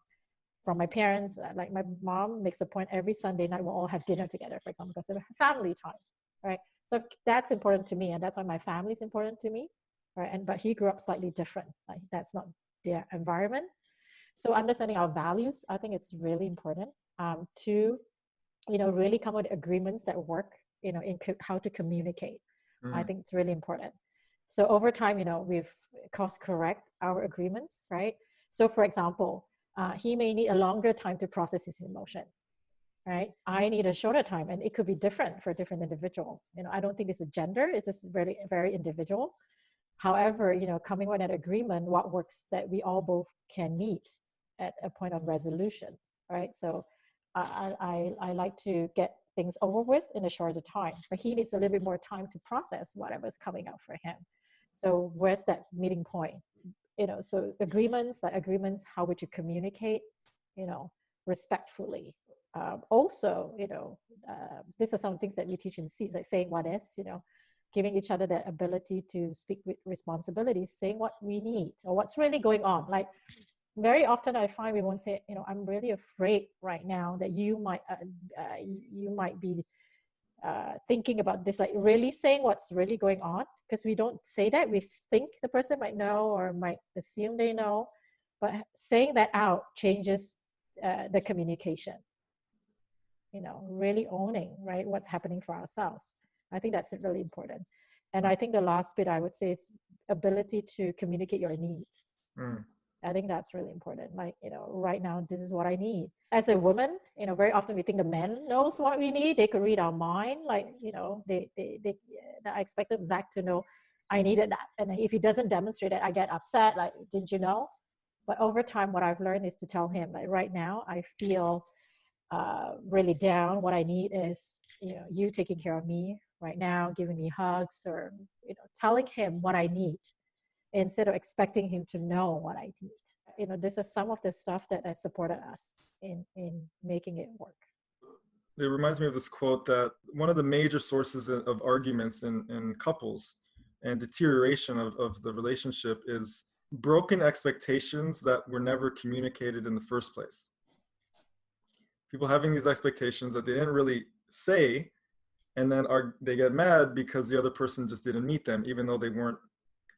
from my parents, like my mom makes a point every Sunday night we'll all have dinner together, for example, because of family time, right? So that's important to me, and that's why my family is important to me, right? But he grew up slightly different. Like that's not their environment. So understanding our values, I think it's really important to, really come with agreements that work, in how to communicate. I think it's really important. So over time, we've course correct our agreements, right? So for example, he may need a longer time to process his emotion, right? I need a shorter time, and it could be different for a different individual. I don't think it's a gender, it's just very, very individual. However, coming with an agreement, what works that we all both can meet at a point of resolution, right? So I like to get things over with in a shorter time, but he needs a little bit more time to process whatever's coming out for him. So where's that meeting point? So agreements, how would you communicate, respectfully? Also, these are some things that we teach in Seeds, like saying what is, giving each other the ability to speak with responsibility, saying what we need or what's really going on. Like very often I find we won't say, I'm really afraid right now that you might be thinking about this, like really saying what's really going on, because we don't say that. We think the person might know or might assume they know, but saying that out changes the communication. Really owning, right, what's happening for ourselves. I think that's really important. And I think the last bit I would say it's ability to communicate your needs. I think that's really important. Like, right now, this is what I need. As a woman, very often we think the men knows what we need. They could read our mind. Like, I expected Zach to know I needed that. And if he doesn't demonstrate it, I get upset. Like, didn't you know? But over time, what I've learned is to tell him, like, right now, I feel really down. What I need is, you taking care of me right now, giving me hugs, or, telling him what I need, instead of expecting him to know what I need. This is some of the stuff that has supported us in making it work. It reminds me of this quote that one of the major sources of arguments in couples and deterioration of the relationship is broken expectations that were never communicated in the first place. People having these expectations that they didn't really say, and then they get mad because the other person just didn't meet them, even though they weren't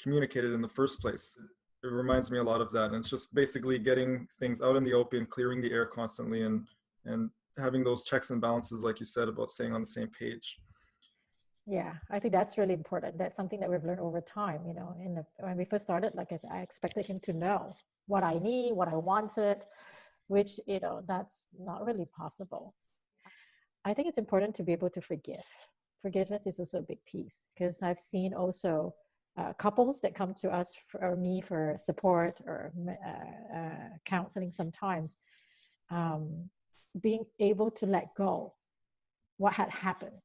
communicated in the first place. It reminds me a lot of that. And it's just basically getting things out in the open, clearing the air constantly, and having those checks and balances, like you said, about staying on the same page. Yeah, I think that's really important. That's something that we've learned over time. When we first started, like I said, I expected him to know what I need, what I wanted, which, that's not really possible. I think it's important to be able to forgive. Forgiveness is also a big piece, because I've seen also couples that come to us or me for support or counseling sometimes, being able to let go what had happened.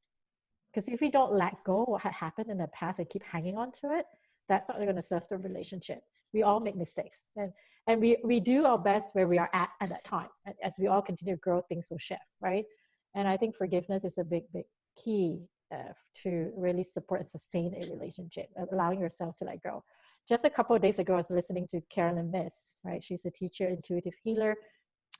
Because if we don't let go what had happened in the past and keep hanging on to it, that's not going to serve the relationship. We all make mistakes, and we do our best where we are at that time. And as we all continue to grow, things will shift, right? And I think forgiveness is a big key to really support and sustain a relationship, allowing yourself to let go. Just a couple of days ago, I was listening to Carolyn Miss, right? She's a teacher, intuitive healer.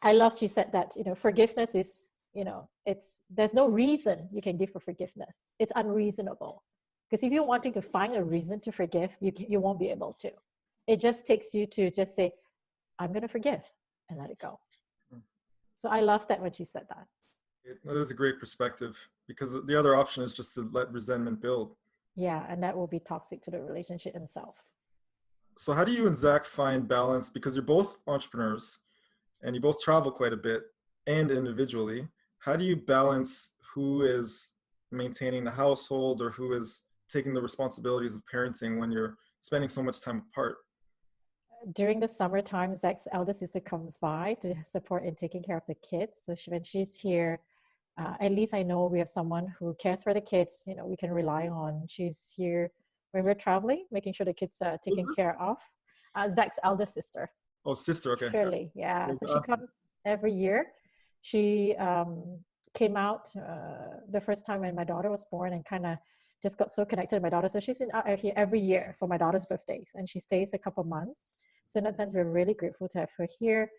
I love, she said that, forgiveness is, there's no reason you can give for forgiveness. It's unreasonable. Because if you're wanting to find a reason to forgive, you won't be able to. It just takes you to just say, I'm going to forgive and let it go. So I love that when she said that. That is a great perspective, because the other option is just to let resentment build. Yeah, and that will be toxic to the relationship itself. So how do you and Zach find balance? Because you're both entrepreneurs and you both travel quite a bit and individually. How do you balance who is maintaining the household or who is taking the responsibilities of parenting when you're spending so much time apart? During the summertime, Zach's elder sister comes by to support in taking care of the kids. So when she's here, at least I know we have someone who cares for the kids, we can rely on. She's here when we're traveling, making sure the kids are taken care of. Zach's elder sister. Oh, sister, okay. Shirley, yeah. So she comes every year. She came out the first time when my daughter was born and kind of just got so connected to my daughter. So she's out here every year for my daughter's birthdays, and she stays a couple months. So in that sense, we're really grateful to have her here.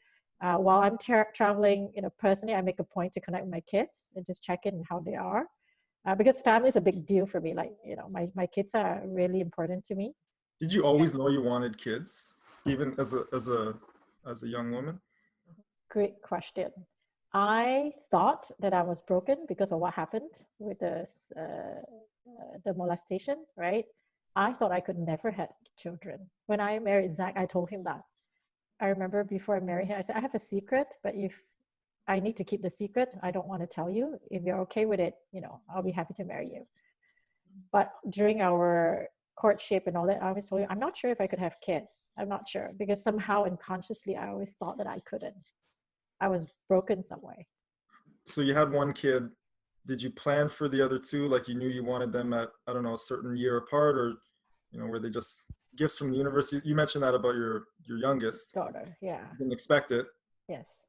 While I'm traveling, personally, I make a point to connect with my kids and just check in on how they are, because family is a big deal for me. Like, my kids are really important to me. Did you always know you wanted kids, even as a young woman? Great question. I thought that I was broken because of what happened with the molestation, right? I thought I could never have children. When I married Zach, I told him that. I remember before I married him, I said, I have a secret, but if I need to keep the secret, I don't want to tell you. If you're okay with it, I'll be happy to marry you. But during our courtship and all that, I always told you, I'm not sure if I could have kids. I'm not sure, because somehow unconsciously, I always thought that I couldn't. I was broken some way. So you had one kid. Did you plan for the other two? Like, you knew you wanted them at, I don't know, a certain year apart, or, were they just gifts from the universe? You mentioned that about your youngest daughter. Yeah. You didn't expect it. Yes.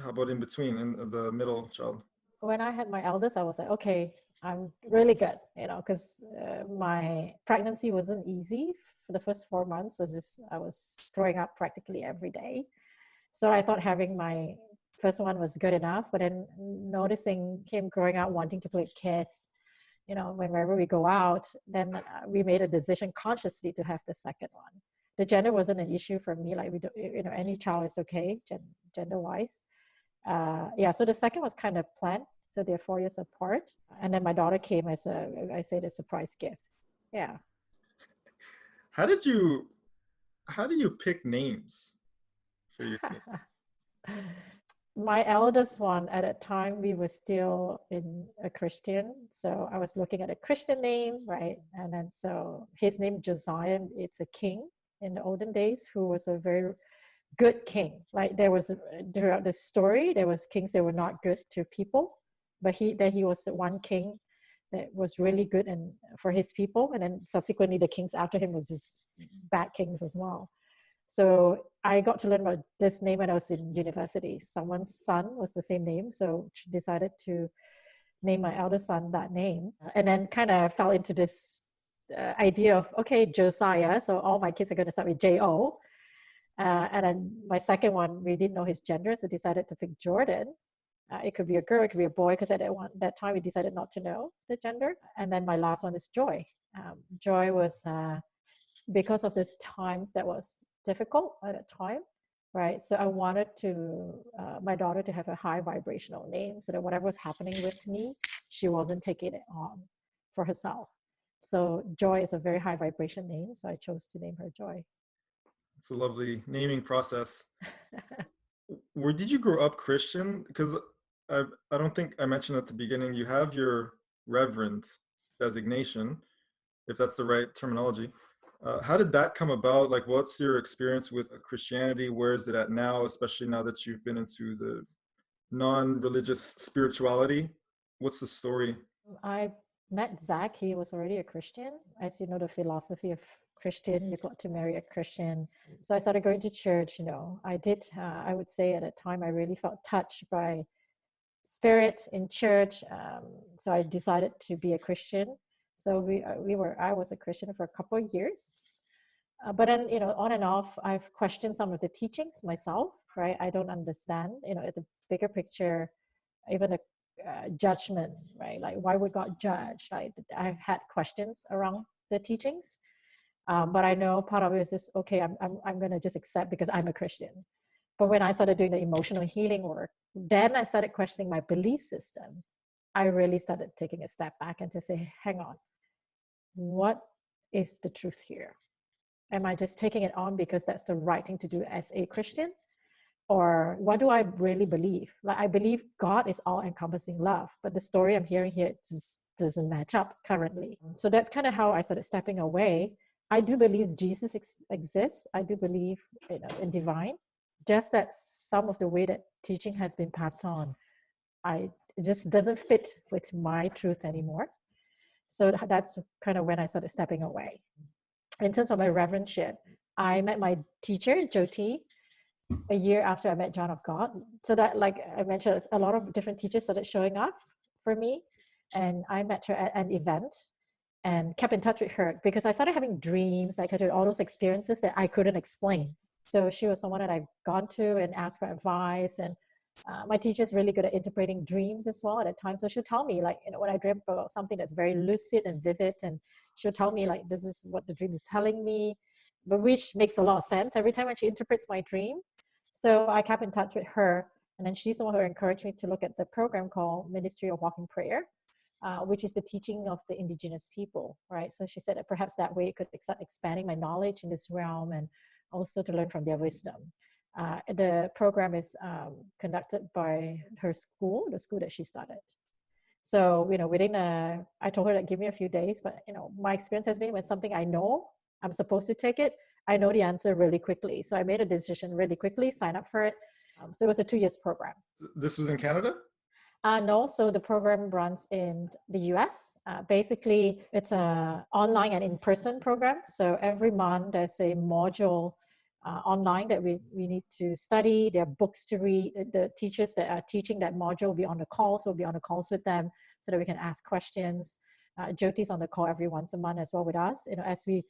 How about in between, in the middle child? When I had my eldest, I was like, okay, I'm really good, because my pregnancy wasn't easy. For the first 4 months I was throwing up practically every day. So I thought having my first one was good enough, but then noticing him growing up, wanting to play with kids, whenever we go out, then we made a decision consciously to have the second one. The gender wasn't an issue for me. Like, we don't, any child is okay, gender-wise. So the second was kind of planned. So they're 4 years apart. And then my daughter came as a surprise gift. Yeah. How do you pick names for your kids? My eldest one, at that time, we were still in a Christian. So I was looking at a Christian name, right? And then so his name, Josiah, it's a king in the olden days who was a very good king. Like, there was, throughout the story, there was kings that were not good to people, but he was the one king that was really good and for his people. And then subsequently the kings after him was just bad kings as well. So I got to learn about this name when I was in university. Someone's son was the same name, so decided to name my eldest son that name. And then kind of fell into this idea of, okay, Josiah, so all my kids are going to start with J-O. And then my second one, we didn't know his gender, so decided to pick Jordan. It could be a girl, it could be a boy, because at that time we decided not to know the gender. And then my last one is Joy. Joy was because of the times that was difficult at that time, right? So I wanted my daughter to have a high vibrational name, so that whatever was happening with me, she wasn't taking it on for herself. So Joy is a very high vibration name, so I chose to name her Joy. It's a lovely naming process. Where did you grow up Christian? Because I don't think I mentioned at the beginning, you have your reverend designation, if that's the right terminology. How did that come about? Like, what's your experience with Christianity? Where is it at now, especially now that you've been into the non-religious spirituality? What's the story? I met Zach. He was already a Christian. As you know, the philosophy of Christian, you got to marry a Christian. So I started going to church. I did, I would say at a time, I really felt touched by spirit in church. So I decided to be a Christian. So I was a Christian for a couple of years. But then, on and off, I've questioned some of the teachings myself, right? I don't understand, the bigger picture, even the judgment, right? Like, why would God judge? I've had questions around the teachings. But I know part of it is just, okay, I'm going to just accept because I'm a Christian. But when I started doing the emotional healing work, then I started questioning my belief system. I really started taking a step back and to say, hang on, what is the truth here? Am I just taking it on because that's the right thing to do as a Christian? Or what do I really believe? Like, I believe God is all-encompassing love, but the story I'm hearing here just doesn't match up currently. So that's kind of how I started stepping away. I do believe Jesus exists. I do believe in divine. Just that some of the way that teaching has been passed on, it just doesn't fit with my truth anymore. So that's kind of when I started stepping away. In terms of my reverendship, I met my teacher, Jyoti, a year after I met John of God. So that, like I mentioned, a lot of different teachers started showing up for me. And I met her at an event and kept in touch with her because I started having dreams, like I had all those experiences that I couldn't explain. So she was someone that I've gone to and asked for advice. And my teacher's really good at interpreting dreams as well at that time. So she'll tell me, like, when I dream about something that's very lucid and vivid, and she'll tell me, like, this is what the dream is telling me, but which makes a lot of sense every time when she interprets my dream. So I kept in touch with her. And then she's the one who encouraged me to look at the program called Ministry of Walking Prayer, which is the teaching of the indigenous people, right? So she said that perhaps that way it could start expanding my knowledge in this realm and also to learn from their wisdom. The program is conducted by her school, the school that she started. So, I told her that give me a few days, but, my experience has been when something I know I'm supposed to take it, I know the answer really quickly. So I made a decision really quickly, sign up for it. So it was a 2 years program. This was in Canada? No, so the program runs in the US. Basically, it's an online and in-person program. So every month there's a module online that we need to study. There are books to read. The teachers that are teaching that module will be on the call, so we'll be on the calls with them so that we can ask questions. Jyoti's on the call every once a month as well with us, as we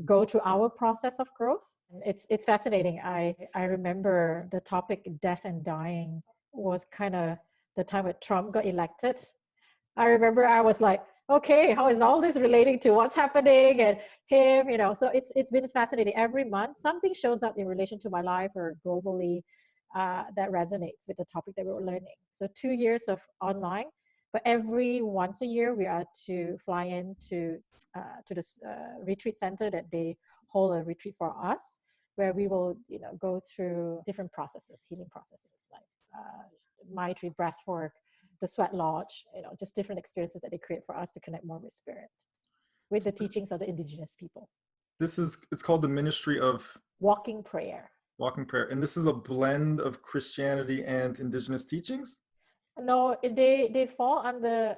go through our process of growth. It's fascinating. I remember the topic death and dying was kind of the time when Trump got elected. I remember I was like, okay, how is all this relating to what's happening and him, so it's been fascinating. Every month something shows up in relation to my life or globally that resonates with the topic that we were learning. So 2 years of online, but every once a year we are to fly in to this retreat center that they hold a retreat for us, where we will go through different processes, healing processes, like Maitri breath work, the sweat lodge, just different experiences that they create for us to connect more with spirit, with the teachings of the indigenous people. It's called the Ministry of Walking Prayer. Walking Prayer. And this is a blend of Christianity and indigenous teachings? No, they fall under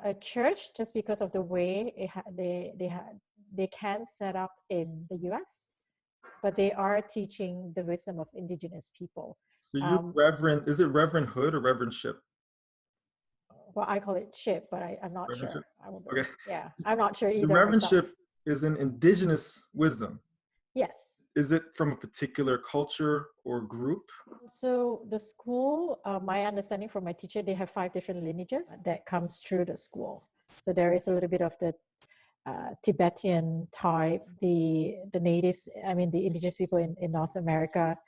a church just because of the way they can set up in the US, but they are teaching the wisdom of indigenous people. So you're Reverend, is it Reverend Hood or Reverend Ship? Well, I call it ship, but I'm not sure. Okay. Yeah, I'm not sure either. The Reverendship is an indigenous wisdom. Yes. Is it from a particular culture or group? So the school, my understanding from my teacher, they have 5 different lineages that comes through the school. So there is a little bit of the Tibetan type, the natives, the indigenous people in North America.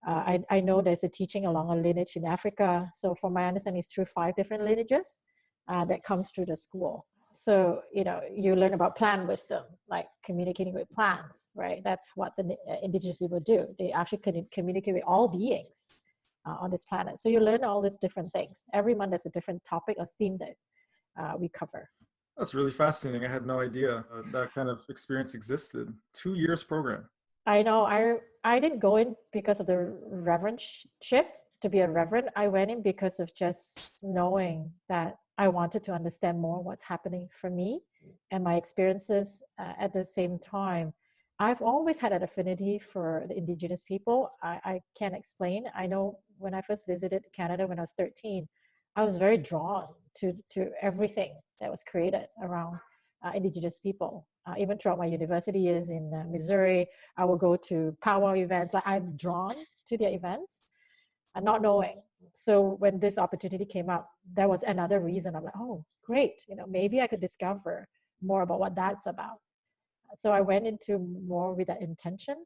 I know there's a teaching along a lineage in Africa. So from my understanding, it's through 5 different lineages that comes through the school. So, you learn about plant wisdom, like communicating with plants, right? That's what the indigenous people do. They actually communicate with all beings on this planet. So you learn all these different things. Every month there's a different topic or theme that we cover. That's really fascinating. I had no idea that kind of experience existed. 2 years program. I know. I didn't go in because of the reverendship to be a reverend. I went in because of just knowing that I wanted to understand more what's happening for me and my experiences. At the same time, I've always had an affinity for the indigenous people. I can't explain. I know when I first visited Canada when I was 13, I was very drawn to everything that was created around indigenous people. Even throughout my university years in Missouri, I will go to powwow events. Like I'm drawn to their events and not knowing. So when this opportunity came up, that was another reason. I'm like, oh, great. Maybe I could discover more about what that's about. So I went into more with that intention.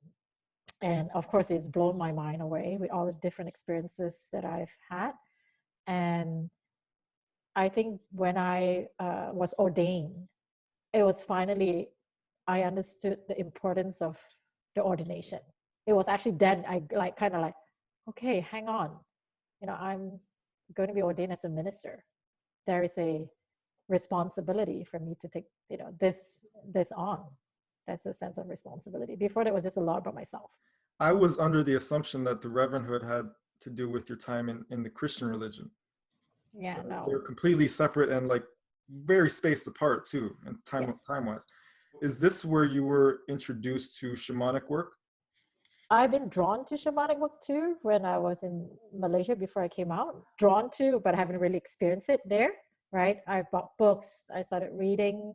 And of course, it's blown my mind away with all the different experiences that I've had. And I think when I was ordained, it was finally, I understood the importance of the ordination. It was actually then I kind of like, okay, hang on. I'm going to be ordained as a minister. There is a responsibility for me to take, this on. There's a sense of responsibility. Before that was just a lot about myself. I was under the assumption that the reverendhood had to do with your time in the Christian religion. Yeah, no. They're completely separate and like very spaced apart too, and time-wise. Is this where you were introduced to shamanic work? I've been drawn to shamanic work too when I was in Malaysia before I came out. Drawn to, but I haven't really experienced it there, right? I bought books, I started reading,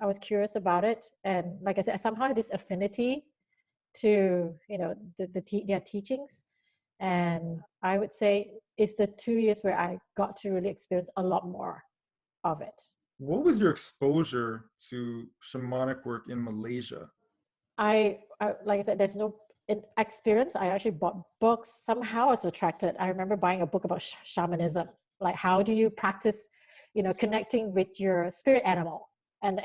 I was curious about it. And like I said, I somehow had this affinity to, their teachings. And I would say it's the 2 years where I got to really experience a lot more of it. What was your exposure to shamanic work in Malaysia? I like I said, there's no experience. I actually bought books. Somehow I was attracted. I remember buying a book about shamanism. Like how do you practice, connecting with your spirit animal, and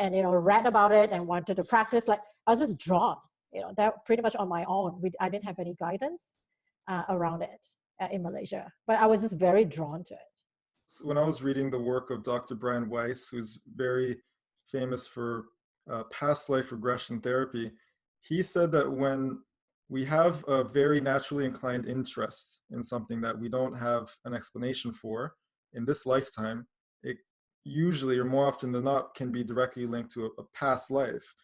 read about it and wanted to practice. Like I was just drawn, that pretty much on my own. I didn't have any guidance around it in Malaysia, but I was just very drawn to it. So when I was reading the work of Dr. Brian Weiss, who's very famous for past life regression therapy, he said that when we have a very naturally inclined interest in something that we don't have an explanation for in this lifetime, it usually or more often than not can be directly linked to a past life.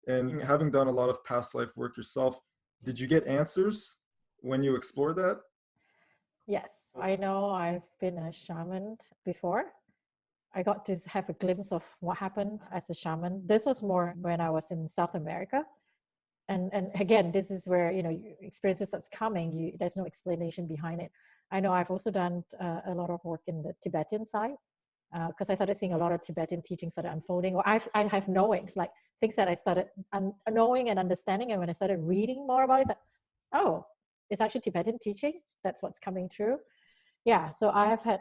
And having done a lot of past life work yourself, did you get answers when you explored that? Yes, I know I've been a shaman before. I got to have a glimpse of what happened as a shaman. This was more when I was in South America. And again, this is where, experiences that's coming, there's no explanation behind it. I know I've also done a lot of work in the Tibetan side because I started seeing a lot of Tibetan teachings that are unfolding, or I have knowings, like things that I started knowing and understanding. And when I started reading more about it, it's like, oh, it's actually Tibetan teaching. That's what's coming true. Yeah, so I have had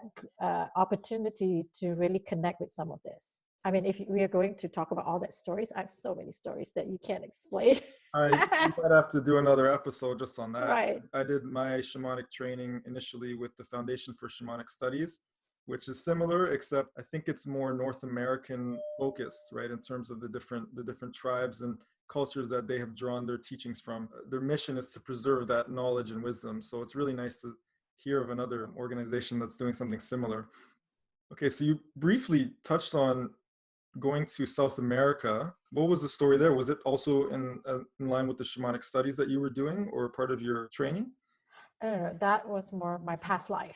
opportunity to really connect with some of this. I mean, if we are going to talk about all that stories, I have so many stories that you can't explain. We might have to do another episode just on that. Right. I did my shamanic training initially with the Foundation for Shamanic Studies, which is similar, except I think it's more North American focused, right? In terms of the different tribes and cultures that they have drawn their teachings from. Their mission is to preserve that knowledge and wisdom. So it's really nice to hear of another organization that's doing something similar. Okay, so you briefly touched on going to South America. What was the story there? Was it also in line with the shamanic studies that you were doing or part of your training? That was more my past life,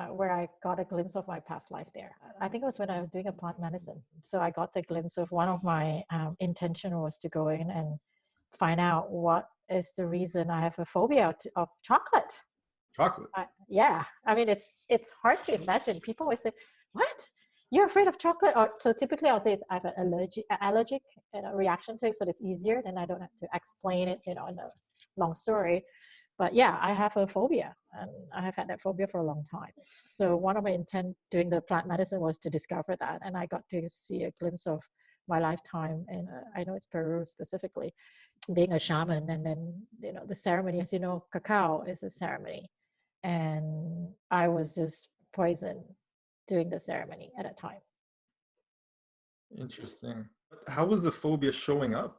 where I got a glimpse of my past life there. I think it was when I was doing a plant medicine. So I got the glimpse of one of my intention was to go in and find out what is the reason I have a phobia of chocolate. Chocolate? Yeah. I mean, it's hard to imagine. People always say, what? You're afraid of chocolate? Or so typically I'll say I have an allergic reaction to it, so it's easier. Then I don't have to explain it, in a long story. But yeah, I have a phobia, and I have had that phobia for a long time. So one of my intent doing the plant medicine was to discover that, and I got to see a glimpse of my lifetime. And I know it's Peru specifically, being a shaman, and then the ceremony, as you know, cacao is a ceremony, and I was just poisoned doing the ceremony at a time. Interesting. How was the phobia showing up?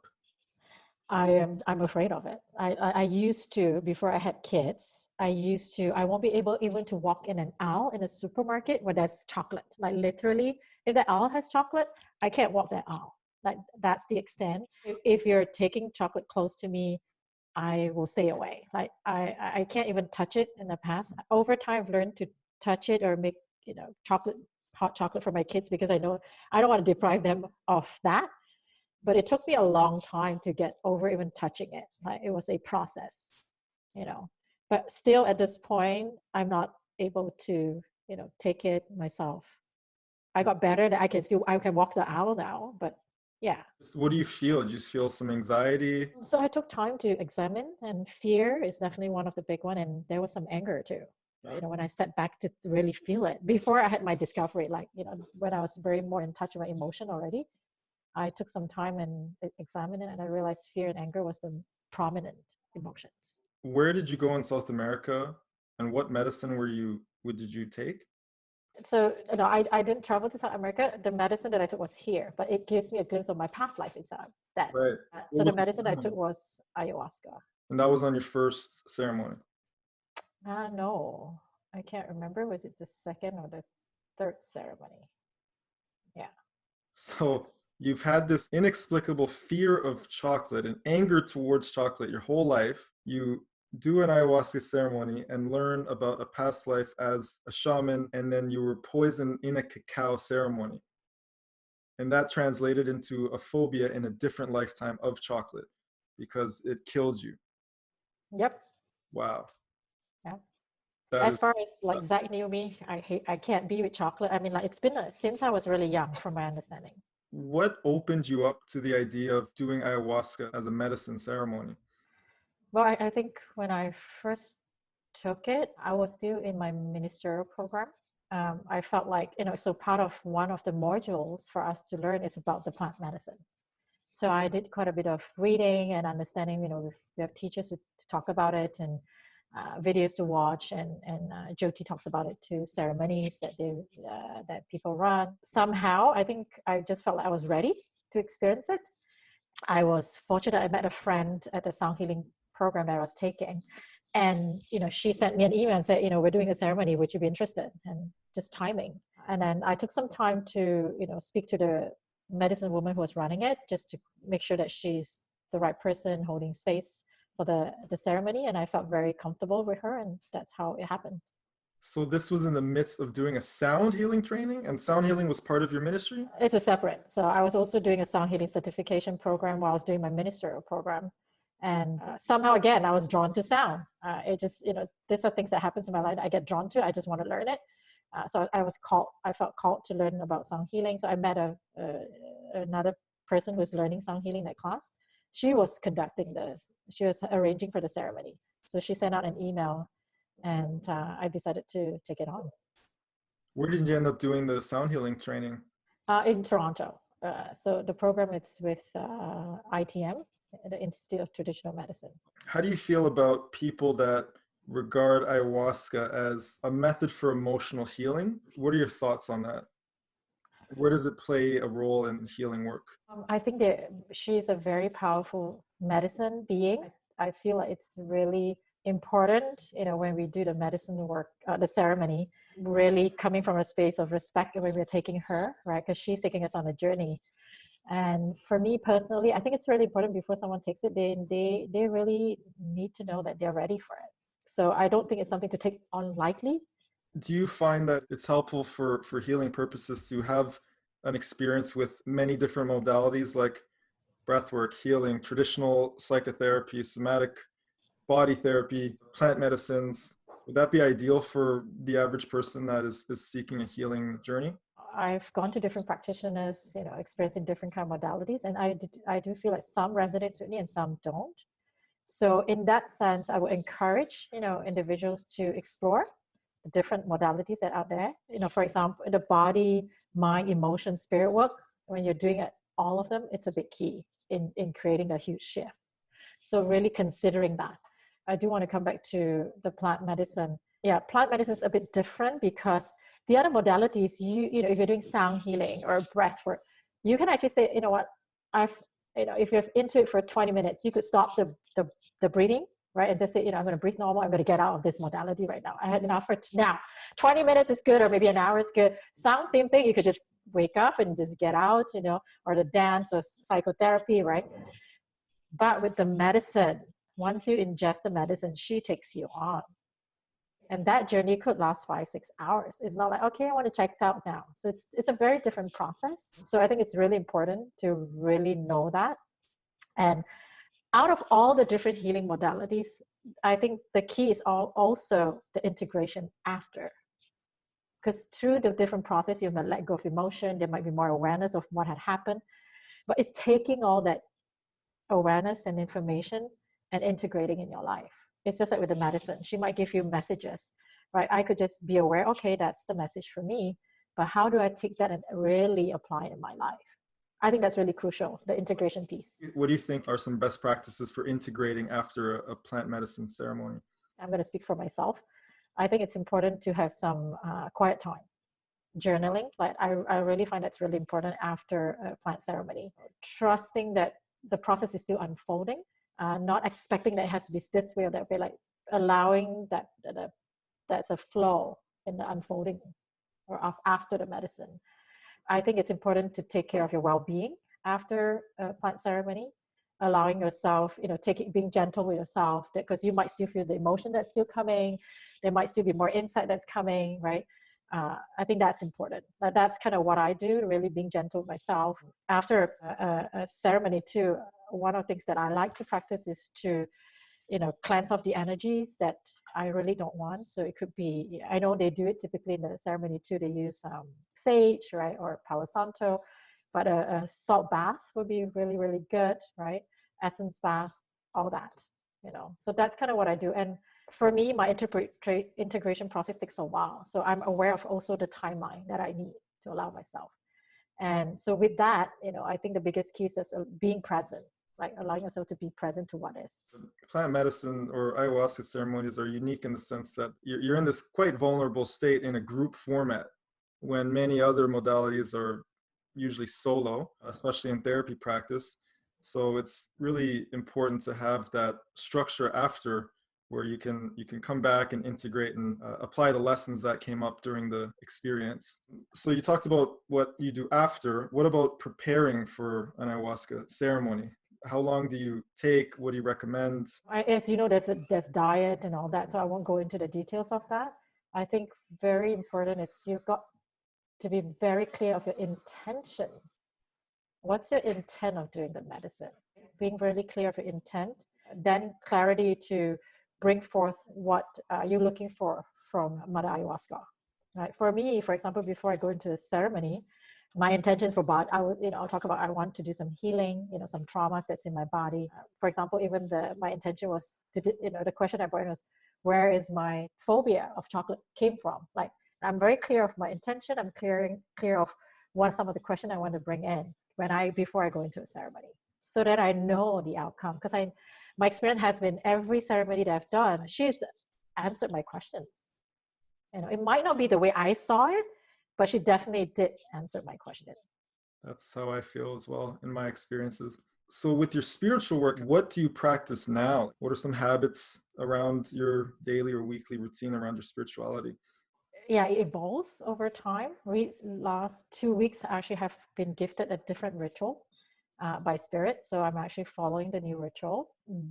I'm afraid of it. I used to, before I had kids, I won't be able even to walk in an aisle in a supermarket where there's chocolate. Like literally, if the aisle has chocolate, I can't walk that aisle. Like that's the extent. If you're taking chocolate close to me, I will stay away. Like I can't even touch it in the past. Over time, I've learned to touch it or make hot chocolate for my kids because I know I don't want to deprive them of that. But it took me a long time to get over even touching it. Like it was a process, but still at this point, I'm not able to, take it myself. I got better that I can walk the aisle now, but yeah. What do you feel? Do you just feel some anxiety? So I took time to examine, and fear is definitely one of the big one. And there was some anger too, when I stepped back to really feel it. Before I had my discovery, like, when I was very more in touch with my emotion already, I took some time and examined it, and I realized fear and anger was the prominent emotions. Where did you go in South America, and what medicine did you take? So, I didn't travel to South America. The medicine that I took was here, but it gives me a glimpse of my past life inside that. Right. So the medicine I took was ayahuasca. And that was on your first ceremony? No, I can't remember. Was it the second or the third ceremony? Yeah. So you've had this inexplicable fear of chocolate and anger towards chocolate your whole life. You do an ayahuasca ceremony and learn about a past life as a shaman, and then you were poisoned in a cacao ceremony. And that translated into a phobia in a different lifetime of chocolate because it killed you. Yep. Wow. Yeah. As far as like Zach knew me, I can't be with chocolate. I mean, like it's been since I was really young, from my understanding. What opened you up to the idea of doing ayahuasca as a medicine ceremony? Well, I think when I first took it, I was still in my ministerial program. I felt like, so part of one of the modules for us to learn is about the plant medicine. So I did quite a bit of reading and understanding, we have teachers to talk about it, and videos to watch, and Jyoti talks about it too, ceremonies that people run. Somehow, I think I just felt like I was ready to experience it. I was fortunate. I met a friend at the sound healing program that I was taking, and she sent me an email and said, we're doing a ceremony, would you be interested? And just timing. And then I took some time to speak to the medicine woman who was running it, just to make sure that she's the right person holding space for the ceremony. And I felt very comfortable with her, and that's how it happened. So this was in the midst of doing a sound healing training, and sound healing was part of your ministry? It's a separate. So I was also doing a sound healing certification program while I was doing my ministerial program. And somehow, again, I was drawn to sound. It just, these are things that happens in my life I get drawn to. I just want to learn it. So I felt called to learn about sound healing. So I met another person who's learning sound healing in that class. She was arranging for the ceremony. So she sent out an email, and I decided to take it on. Where did you end up doing the sound healing training? In Toronto. So the program is with ITM, the Institute of Traditional Medicine. How do you feel about people that regard ayahuasca as a method for emotional healing? What are your thoughts on that? Where does it play a role in healing work? I think that she's a very powerful medicine being. I feel like it's really important, when we do the medicine work, the ceremony, really coming from a space of respect when we're taking her, right? Because she's taking us on a journey. And for me personally, I think it's really important before someone takes it, they really need to know that they're ready for it. So I don't think it's something to take on lightly. Do you find that it's helpful for healing purposes to have an experience with many different modalities like breathwork, healing, traditional psychotherapy, somatic body therapy, plant medicines? Would that be ideal for the average person that is seeking a healing journey? I've gone to different practitioners, experiencing different kind of modalities, and I do feel like some resonates with me and some don't. So in that sense, I would encourage, individuals to explore the different modalities that are out there. For example, the body, mind, emotion, spirit work, when you're doing it, all of them, it's a big key in creating a huge shift. So really considering that. I do want to come back to the plant medicine. Yeah, plant medicine is a bit different because the other modalities, if you're doing sound healing or breath work, you can actually say, if you're into it for 20 minutes, you could stop the breathing, right? And just say, I'm going to breathe normal. I'm going to get out of this modality right now. I had enough for now. 20 minutes is good, or maybe an hour is good. Sound, same thing. You could just wake up and just get out, or the dance or psychotherapy, right? But with the medicine, once you ingest the medicine, she takes you on. And that journey could last 5-6 hours. It's not like, okay, I want to check it out now. So it's a very different process. So I think it's really important to really know that. And out of all the different healing modalities, I think the key is also the integration after. Because through the different process, you might let go of emotion, there might be more awareness of what had happened, but it's taking all that awareness and information and integrating in your life. It's just like with the medicine. She might give you messages, right? I could just be aware, okay, that's the message for me, but how do I take that and really apply it in my life? I think that's really crucial, the integration piece. What do you think are some best practices for integrating after a plant medicine ceremony? I'm going to speak for myself. I think it's important to have some quiet time. Journaling, like I really find that's really important after a plant ceremony. Trusting that the process is still unfolding, not expecting that it has to be this way or that way, like allowing that that's a flow in the unfolding or after the medicine. I think it's important to take care of your well-being after a plant ceremony, allowing yourself, being gentle with yourself, because you might still feel the emotion that's still coming. There might still be more insight that's coming, right? I think that's important. That's kind of what I do, really being gentle with myself. After a ceremony too, one of the things that I like to practice is to, cleanse off the energies that I really don't want. So it could be, I know they do it typically in the ceremony too. They use sage, right, or Palo Santo, but a salt bath would be really, really good, right? Essence bath, all that, So that's kind of what I do. And for me, my integration process takes a while. So I'm aware of also the timeline that I need to allow myself. And so with that, I think the biggest key is being present, like allowing yourself to be present to what is. Plant medicine or ayahuasca ceremonies are unique in the sense that you're in this quite vulnerable state in a group format when many other modalities are usually solo, especially in therapy practice. So it's really important to have that structure after, where you can come back and integrate and apply the lessons that came up during the experience. So you talked about what you do after. What about preparing for an ayahuasca ceremony? How long do you take? What do you recommend? As you know, there's diet and all that, so I won't go into the details of that. I think very important, you've got to be very clear of your intention. What's your intent of doing the medicine? Being really clear of your intent, then clarity to bring forth what you're looking for from Mother Ayahuasca. Right? For me, for example, before I go into a ceremony, my intentions for body, I'll talk about, I want to do some healing, some traumas that's in my body. For example, even my intention was to, the question I brought in was, where is my phobia of chocolate came from? Like, I'm very clear of my intention. I'm clear of what some of the questions I want to bring in before I go into a ceremony, so that I know the outcome. Because my experience has been every ceremony that I've done, she's answered my questions. It might not be the way I saw it, but she definitely did answer my question. That's how I feel as well in my experiences. So with your spiritual work, what do you practice now? What are some habits around your daily or weekly routine around your spirituality? Yeah, it evolves over time. Last 2 weeks, I actually have been gifted a different ritual by spirit. So I'm actually following the new ritual.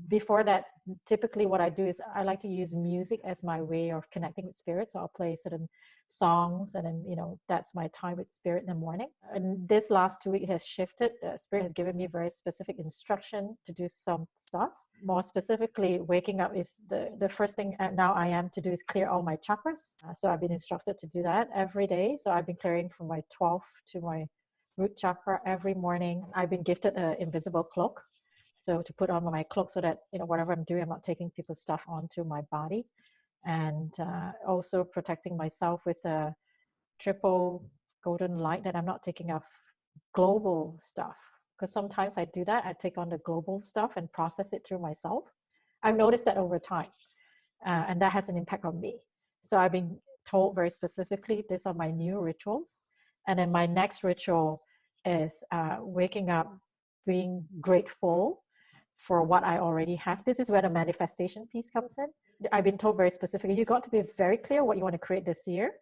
Before that, typically what I do is I like to use music as my way of connecting with spirit. So I'll play certain songs, and then, that's my time with spirit in the morning. And this last 2 weeks has shifted. Spirit has given me very specific instruction to do some stuff. More specifically, waking up is the first thing now I am to do is clear all my chakras. So I've been instructed to do that every day. So I've been clearing from my 12th to my root chakra every morning. I've been gifted an invisible cloak. So to put on my cloak so that, whatever I'm doing, I'm not taking people's stuff onto my body. And also protecting myself with a triple golden light, that I'm not taking off global stuff. Because sometimes I do that. I take on the global stuff and process it through myself. I've noticed that over time. And that has an impact on me. So I've been told very specifically, these are my new rituals. And then my next ritual is waking up, being grateful for what I already have. This is where the manifestation piece comes in. I've been told very specifically, you got to be very clear what you want to create this year.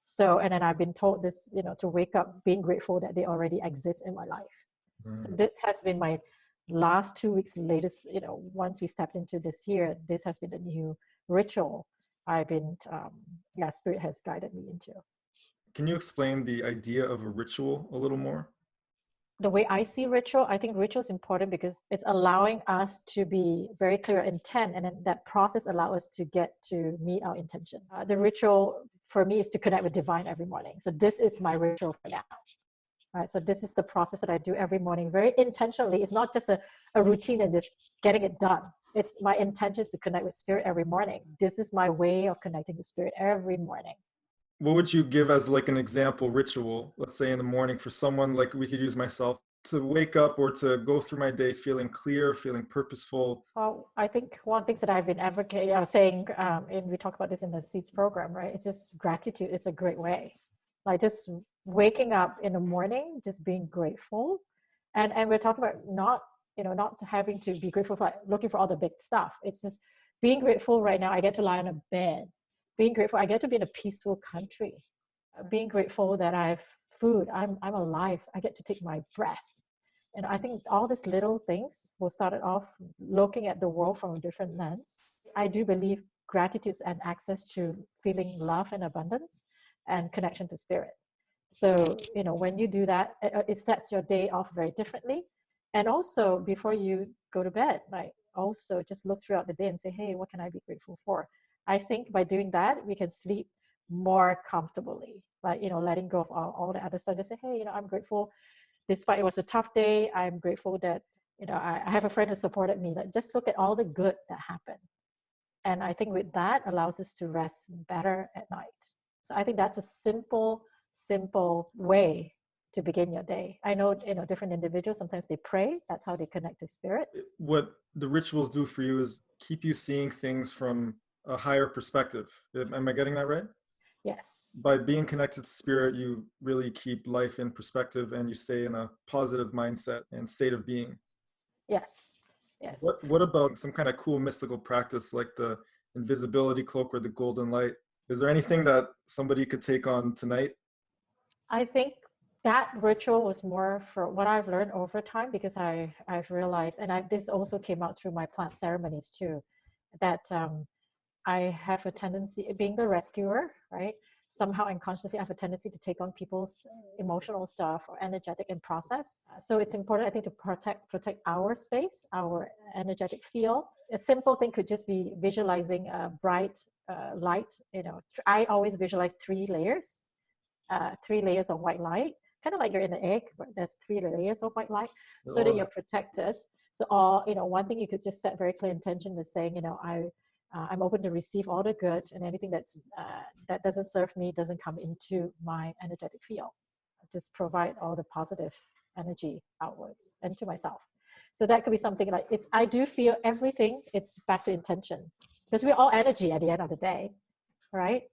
So, and then I've been told this, to wake up being grateful that they already exist in my life. So this has been my last 2 weeks latest, once we stepped into this year, this has been the new ritual I've been, spirit has guided me into. Can you explain the idea of a ritual a little more? The way I see ritual, I think ritual is important because it's allowing us to be very clear intent, and then that process allows us to get to meet our intention. The ritual for me is to connect with divine every morning. So this is my ritual for now. Right? So this is the process that I do every morning, very intentionally. It's not just a routine and just getting it done. It's my intention is to connect with spirit every morning. This is my way of connecting with spirit every morning. What would you give as like an example ritual, let's say in the morning, for someone, like we could use myself, to wake up or to go through my day feeling clear, feeling purposeful? Well, I think one thing that I've been advocating, I was saying, and we talk about this in the Seeds program, right? It's just gratitude. It's a great way. Like just waking up in the morning, just being grateful. And we're talking about not having to be grateful for like, looking for all the big stuff. It's just being grateful right now. I get to lie on a bed. Being grateful, I get to be in a peaceful country. Being grateful that I have food, I'm alive, I get to take my breath. And I think all these little things will start off looking at the world from a different lens. I do believe gratitude and access to feeling love and abundance and connection to spirit. So, when you do that, it sets your day off very differently. And also before you go to bed, like also just look throughout the day and say, hey, what can I be grateful for? I think by doing that, we can sleep more comfortably, like, letting go of all the other stuff. Just say, hey, I'm grateful. Despite it was a tough day, I'm grateful that, I have a friend who supported me. Like, just look at all the good that happened. And I think with that allows us to rest better at night. So I think that's a simple way to begin your day. I know, different individuals, sometimes they pray. That's how they connect to spirit. What the rituals do for you is keep you seeing things from a higher perspective. Am I getting that right? Yes. By being connected to spirit, you really keep life in perspective and you stay in a positive mindset and state of being. Yes. Yes. What about some kind of cool mystical practice like the invisibility cloak or the golden light? Is there anything that somebody could take on tonight? I think that ritual was more for what I've learned over time, because I've realized, and this also came out through my plant ceremonies too, that I have a tendency, being the rescuer, right? Somehow unconsciously I have a tendency to take on people's emotional stuff or energetic and process. So it's important, I think, to protect our space, our energetic field. A simple thing could just be visualizing a bright light. I always visualize 3 layers, 3 layers of white light, kind of like you're in an egg, but there's 3 layers of white light, so that you're protected. So one thing you could just set very clear intention is saying, I'm open to receive all the good, and anything that doesn't serve me doesn't come into my energetic field. Just provide all the positive energy outwards and to myself. So that could be something like I do feel everything. It's back to intentions, because we're all energy at the end of the day, right?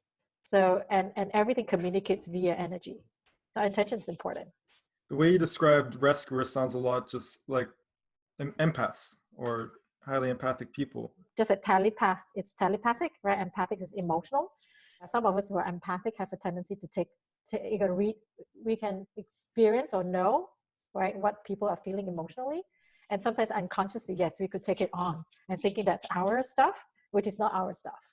So and everything communicates via energy. So intention is important. The way you described rescuer sounds a lot just like empaths or highly empathic people. Just a telepath, it's telepathic, right? Empathic is emotional. Some of us who are empathic have a tendency to read, we can experience or know, right, what people are feeling emotionally. And sometimes unconsciously, yes, we could take it on and thinking that's our stuff, which is not our stuff.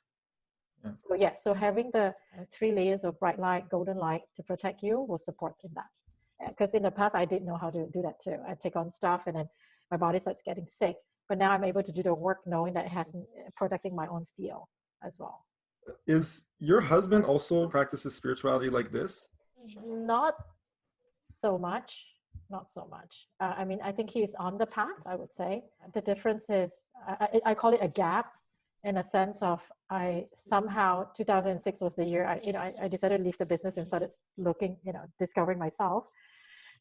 Yeah. So yes, so having the 3 layers of bright light, golden light to protect you will support in that. Because in the past, I didn't know how to do that too. I take on stuff and then my body starts getting sick. But now I'm able to do the work knowing that it has protecting my own field as well. Is your husband also practices spirituality like this? Not so much. Not so much. I mean, I think he's on the path, I would say. The difference is, I call it a gap, in a sense of somehow 2006 was the year I decided to leave the business and started looking, discovering myself.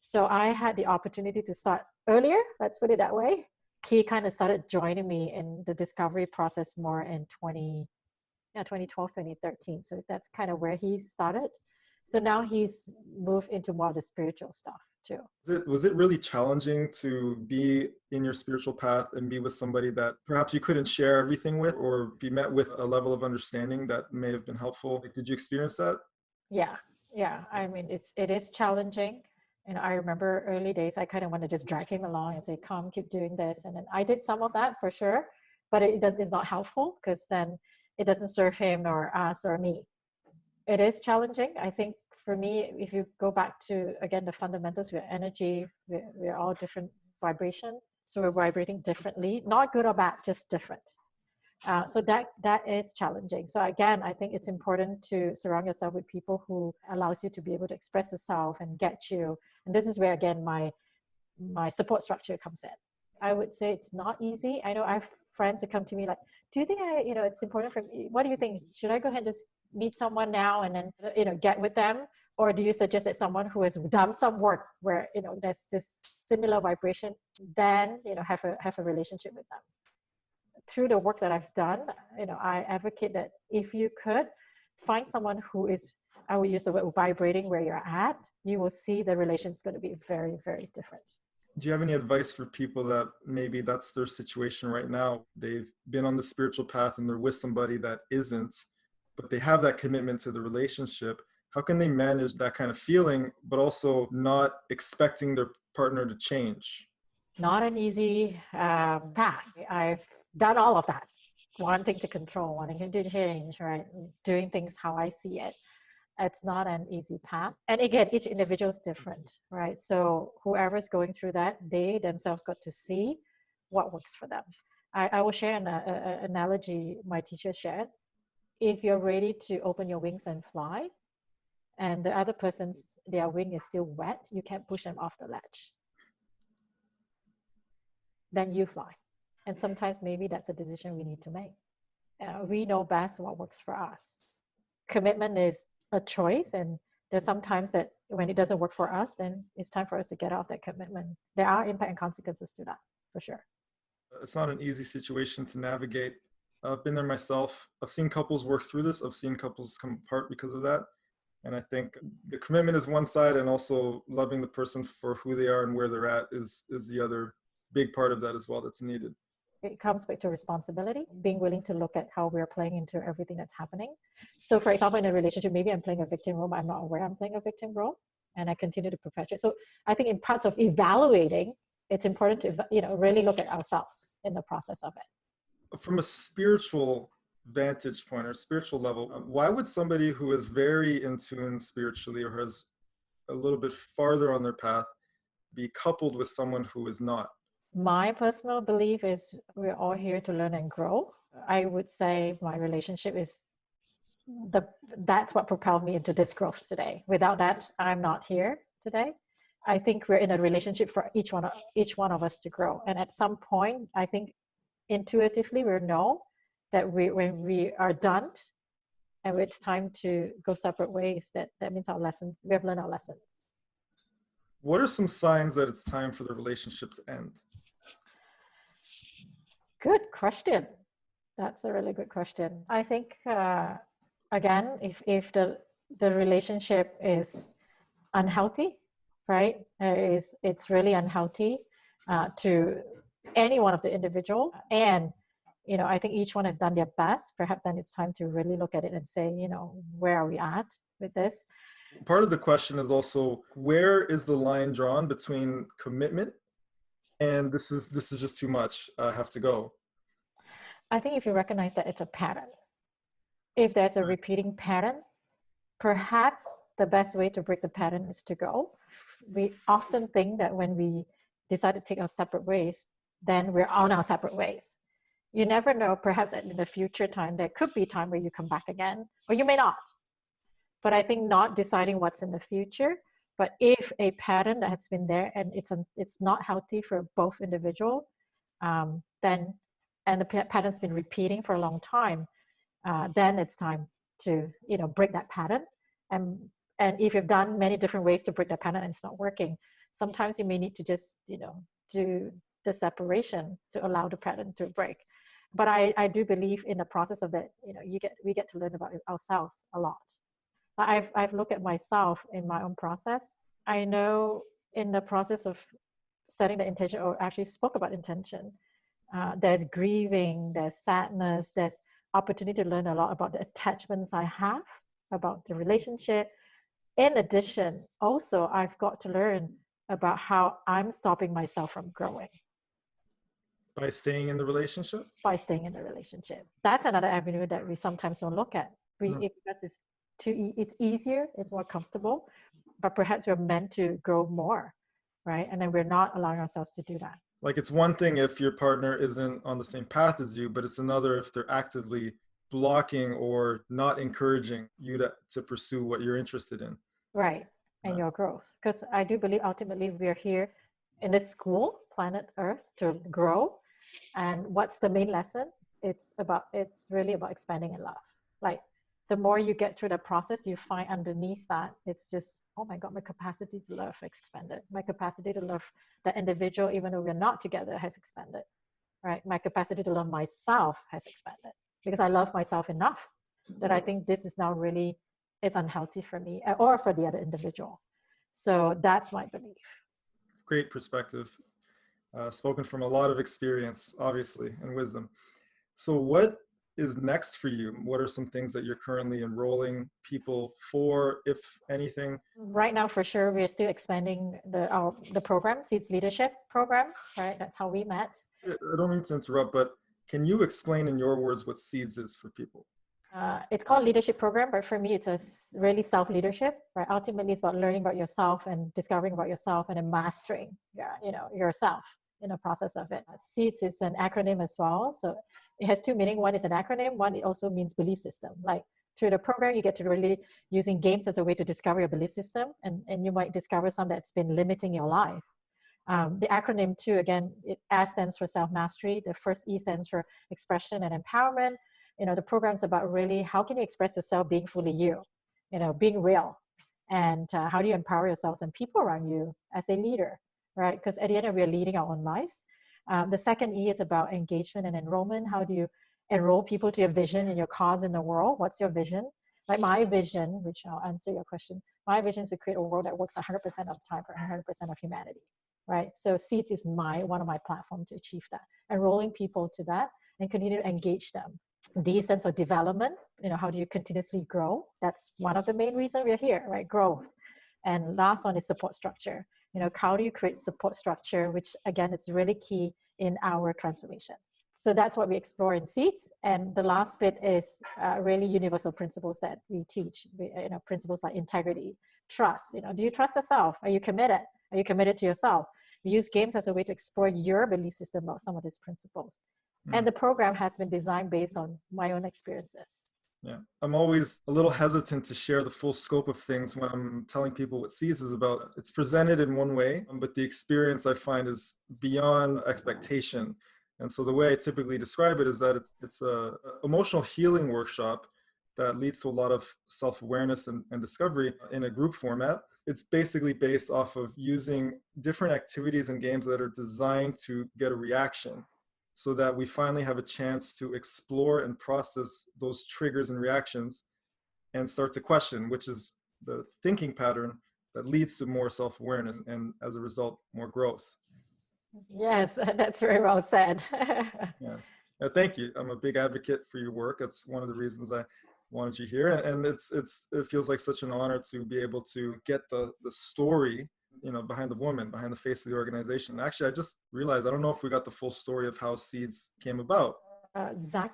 So I had the opportunity to start earlier, let's put it that way. He kind of started joining me in the discovery process more in 2012, 2013. So that's kind of where he started. So now he's moved into more of the spiritual stuff too. Was it really challenging to be in your spiritual path and be with somebody that perhaps you couldn't share everything with, or be met with a level of understanding that may have been helpful? Like, did you experience that? Yeah. I mean, it is challenging. And I remember early days, I kind of want to just drag him along and say, come, keep doing this. And then I did some of that for sure, but it's not helpful, because then it doesn't serve him or us or me. It is challenging. I think for me, if you go back to, again, the fundamentals, we're energy, we're all different vibration. So we're vibrating differently, not good or bad, just different. So that is challenging. So again, I think it's important to surround yourself with people who allows you to be able to express yourself and get you. And this is where, again, my support structure comes in. I would say it's not easy. I know I have friends who come to me like, do you think it's important for me? What do you think? Should I go ahead and just meet someone now and then, get with them? Or do you suggest that someone who has done some work where, there's this similar vibration, then, have a relationship with them? Through the work that I've done, I advocate that if you could find someone who is, I will use the word vibrating where you're at, you will see the relation is going to be very, very different. Do you have any advice for people that maybe that's their situation right now? They've been on the spiritual path and they're with somebody that isn't, but they have that commitment to the relationship. How can they manage that kind of feeling, but also not expecting their partner to change? Not an easy path. I've done all of that. Wanting to control, wanting to change, right? Doing things how I see it. It's not an easy path. And again, each individual is different, right? So whoever's going through that, they themselves got to see what works for them. I will share an analogy my teacher shared. If you're ready to open your wings and fly, and the other person's, their wing is still wet, you can't push them off the ledge. Then you fly. And sometimes maybe that's a decision we need to make. We know best what works for us. Commitment is a choice, and there's sometimes that when it doesn't work for us, then it's time for us to get off that commitment. There are impact and consequences to that, for sure. It's not an easy situation to navigate. I've been there myself. I've seen couples work through this. I've seen couples come apart because of that. And I think the commitment is one side, and also loving the person for who they are and where they're at is the other big part of that as well that's needed. It comes back to responsibility, being willing to look at how we're playing into everything that's happening. So for example, in a relationship, maybe I'm playing a victim role, but I'm not aware I'm playing a victim role, and I continue to perpetuate. So I think in parts of evaluating, it's important to, really look at ourselves in the process of it. From a spiritual vantage point or spiritual level, why would somebody who is very in tune spiritually or has a little bit farther on their path be coupled with someone who is not? My personal belief is we're all here to learn and grow. I would say my relationship is that's what propelled me into this growth today. Without that, I'm not here today. I think we're in a relationship for each one of us to grow. And at some point, I think intuitively we know that when we are done and it's time to go separate ways, that means we have learned our lessons. What are some signs that it's time for the relationship to end? Good question. That's a really good question. I think, again, if the relationship is unhealthy, right? It's really unhealthy to any one of the individuals. And, I think each one has done their best. Perhaps then it's time to really look at it and say, where are we at with this? Part of the question is also, where is the line drawn between commitment and this is just too much, I have to go? I think if you recognize that it's a pattern, if there's a repeating pattern, perhaps the best way to break the pattern is to go. We often think that when we decide to take our separate ways, then we're on our separate ways. You never know, perhaps in the future time, there could be time where you come back again, or you may not. But I think not deciding what's in the future, but if a pattern that has been there and it's not healthy for both individual, then, and the pattern's been repeating for a long time, then it's time to, break that pattern. And if you've done many different ways to break that pattern and it's not working, sometimes you may need to just, do the separation to allow the pattern to break. But I do believe in the process of that, we get to learn about ourselves a lot. I've looked at myself in my own process. I know in the process of setting the intention, or actually spoke about intention, there's grieving, there's sadness, there's opportunity to learn a lot about the attachments I have, about the relationship. In addition, also, I've got to learn about how I'm stopping myself from growing. By staying in the relationship? by staying in the relationship. That's another avenue that we sometimes don't look at. Because it's easier, it's more comfortable, but perhaps we're meant to grow more, right? And then we're not allowing ourselves to do that. Like, it's one thing if your partner isn't on the same path as you, but it's another if they're actively blocking or not encouraging you to pursue what you're interested in. Right. And your growth. Because I do believe ultimately we're here in this school, planet Earth, to grow. And what's the main lesson? It's really about expanding in love. Like, the more you get through the process, you find underneath that it's just, oh my God, my capacity to love expanded. My capacity to love the individual, even though we're not together, has expanded, right? My capacity to love myself has expanded because I love myself enough that I think this is now really, it's unhealthy for me or for the other individual. So that's my belief. Great perspective. Spoken from a lot of experience, obviously, and wisdom. So what is next for you? What are some things that you're currently enrolling people for, if anything? Right now, for sure, we're still expanding the program, Seeds Leadership Program, right? That's how we met. I don't mean to interrupt, but can you explain in your words what Seeds is for people? It's called Leadership Program, but for me, it's really self-leadership, right? Ultimately, it's about learning about yourself and discovering about yourself and then mastering, yourself in the process of it. Seeds is an acronym as well. So it has two meanings. One is an acronym. One, it also means belief system. Like, through the program, you get to really using games as a way to discover your belief system. And you might discover some that's been limiting your life. The acronym too, again, S stands for self-mastery. The first E stands for expression and empowerment. The program's about really how can you express yourself being fully you, being real. And how do you empower yourselves and people around you as a leader, right? Because at the end, we're leading our own lives. The second E is about engagement and enrollment. How do you enroll people to your vision and your cause in the world? What's your vision? Like my vision, which I'll answer your question, my vision is to create a world that works 100% of the time for 100% of humanity, right? So Seeds is one of my platforms to achieve that. Enrolling people to that and continue to engage them. D stands for development. How do you continuously grow? That's one of the main reasons we're here, right? Growth. And last one is support structure. How do you create support structure, which again, it's really key in our transformation. So that's what we explore in Seeds. And the last bit is really universal principles that we teach. Principles like integrity, trust. Do you trust yourself? Are you committed? Are you committed to yourself? We use games as a way to explore your belief system about some of these principles. And the program has been designed based on my own experiences. Yeah, I'm always a little hesitant to share the full scope of things when I'm telling people what Seeds is about. It's presented in one way, but the experience I find is beyond expectation. And so the way I typically describe it is that it's a emotional healing workshop that leads to a lot of self-awareness and discovery in a group format. It's basically based off of using different activities and games that are designed to get a reaction, so that we finally have a chance to explore and process those triggers and reactions and start to question, which is the thinking pattern that leads to more self-awareness and, as a result, more growth. Yes, that's very well said. Yeah. Thank you. I'm a big advocate for your work. That's one of the reasons I wanted you here. And it feels like such an honor to be able to get the story behind the woman, behind the face of the organization. Actually, I just realized, I don't know if we got the full story of how Seeds came about. Zach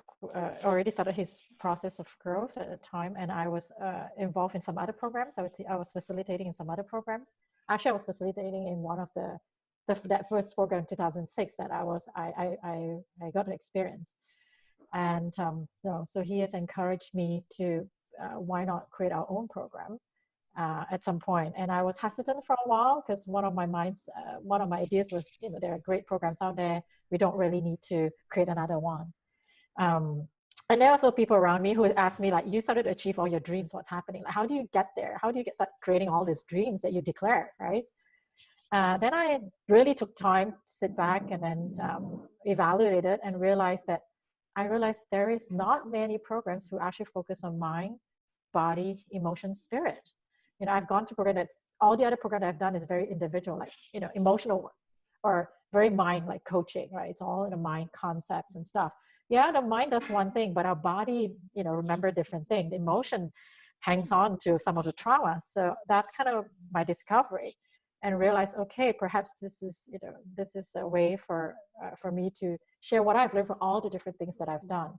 already started his process of growth at the time, and I was involved in some other programs. I was facilitating in some other programs. Actually, I was facilitating in one of that first program, 2006, that I got an experience. And so he has encouraged me to why not create our own program at some point. And I was hesitant for a while because one of my ideas was, there are great programs out there. We don't really need to create another one. And there are also people around me who asked me, like, you started to achieve all your dreams. What's happening? Like, how do you get there? How do you start creating all these dreams that you declare, right? Then I really took time to sit back and then evaluate it and realized there is not many programs who actually focus on mind, body, emotion, spirit. I've gone to programs all the other programs I've done is very individual, like, emotional work, or very mind, like coaching, right? It's all in the mind concepts and stuff. Yeah, the mind does one thing, but our body, remember different things. The emotion hangs on to some of the trauma. So that's kind of my discovery. and realize, okay, perhaps this is, this is a way for me to share what I've learned from all the different things that I've done.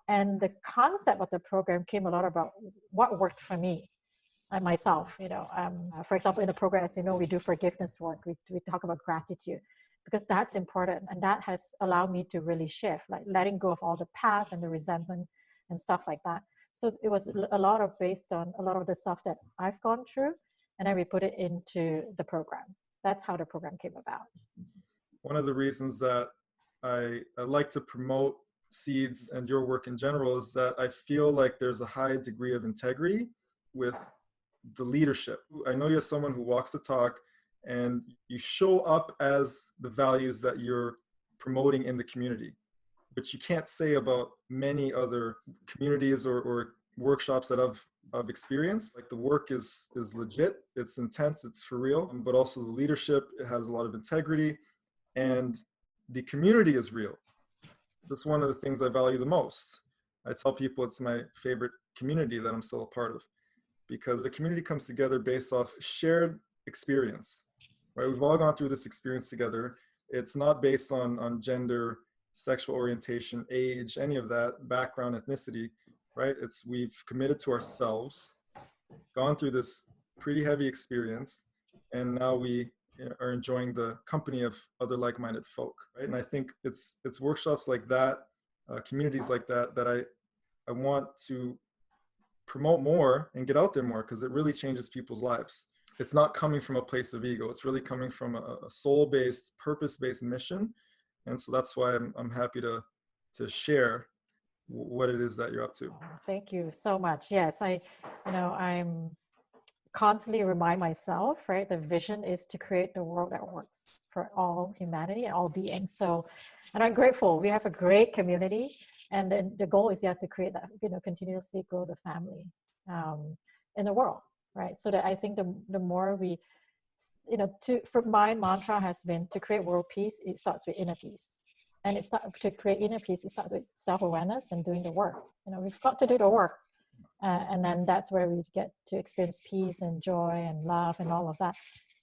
And the concept of the program came a lot about what worked for me and myself. For example, in the program, as you know, we do forgiveness work. We talk about gratitude, because that's important, and that has allowed me to really shift, like letting go of all the past and the resentment and stuff like that. So it was a lot of based on a lot of the stuff that I've gone through, and then we put it into the program. That's how the program came about. One of the reasons that I like to promote Seeds and your work in general is that I feel like there's a high degree of integrity with the leadership. I know you're someone who walks the talk, and you show up as the values that you're promoting in the community, which you can't say about many other communities or workshops that I've experienced. Like, the work is legit, it's intense, it's for real, but also the leadership, it has a lot of integrity, and the community is real. That's one of the things I value the most. I tell people it's my favorite community that I'm still a part of, because the community comes together based off shared experience, right? We've all gone through this experience together. It's not based on gender, sexual orientation, age, any of that, background, ethnicity, right? We've committed to ourselves, gone through this pretty heavy experience, and now we are enjoying the company of other like-minded folk, right? And I think it's workshops like that, communities like that I want to promote more and get out there more, because it really changes people's lives. It's not coming from a place of ego. It's really coming from a soul-based, purpose-based mission. And so that's why I'm happy to share what it is that you're up to. Thank you so much. Yes, I'm constantly remind myself, right? The vision is to create the world that works for all humanity and all beings. So, and I'm grateful. We have a great community, and then the goal is just to create that, continuously grow the family in the world, right? So that I think the more we, for my mantra has been to create world peace. It starts with inner peace, and to create inner peace. It starts with self-awareness and doing the work. We've got to do the work. And then that's where we get to experience peace and joy and love and all of that.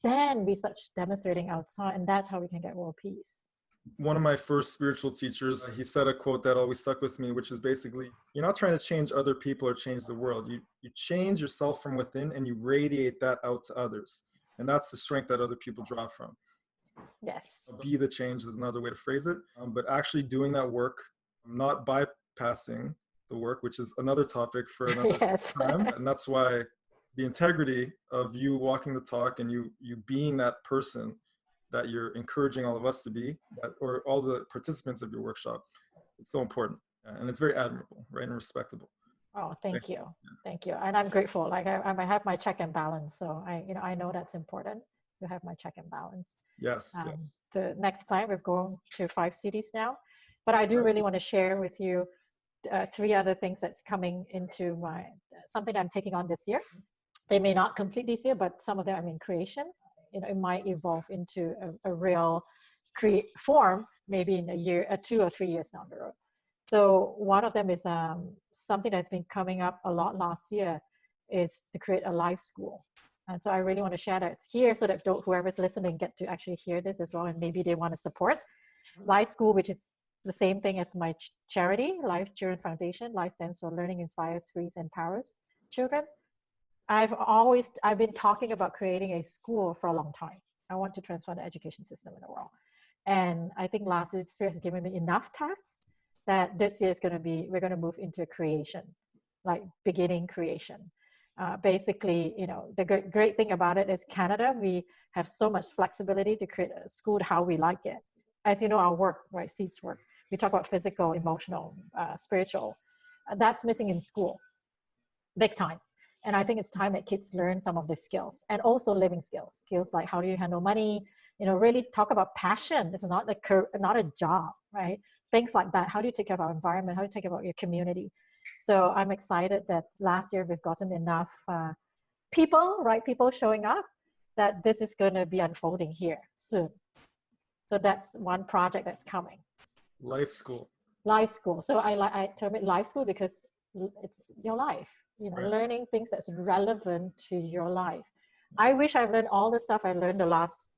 Then we start demonstrating outside, and that's how we can get world peace. One of my first spiritual teachers, he said a quote that always stuck with me, which is basically, you're not trying to change other people or change the world. You change yourself from within, and you radiate that out to others. And that's the strength that other people draw from. Yes. Be the change is another way to phrase it. But actually doing that work, not bypassing the work, which is another topic for another time. And that's why the integrity of you walking the talk and you being that person that you're encouraging all of us to be, or all the participants of your workshop, it's so important. And it's very admirable, right? And respectable. Oh, thank you. Thank you. And I'm grateful. Like I have my check and balance. So I know that's important to have my check and balance. Yes. The next plan, we've gone to 5 cities now, but I do really want to share with you 3 other things that's coming into something I'm taking on this year. They may not complete this year, but some of them I'm in creation. It might evolve into a real form, maybe in a year, 2 or 3 years down the road. So one of them is something that's been coming up a lot last year, is to create a life school. And so I really want to share that here, so that whoever's listening get to actually hear this as well, and maybe they want to support life school, which is the same thing as my charity, Life Children Foundation. Life stands for Learning Inspires, Frees, Empowers Children. I've been talking about creating a school for a long time. I want to transform the education system in the world. And I think last year's experience has given me enough tasks that this year we're going to move into creation, like beginning creation. Basically, the great thing about it is Canada, we have so much flexibility to create a school how we like it. As you know, our work, right, Seeds work, we talk about physical, emotional, spiritual. That's missing in school, big time. And I think it's time that kids learn some of the skills, and also living skills like how do you handle money, really talk about passion. It's not a job, right? Things like that. How do you take care of our environment? How do you take care of your community? So I'm excited that last year we've gotten enough people showing up, that this is going to be unfolding here soon. So that's one project that's coming. Life school. So I term it life school because it's your life, Right. Learning things that's relevant to your life. I wish I've learned all the stuff I learned the last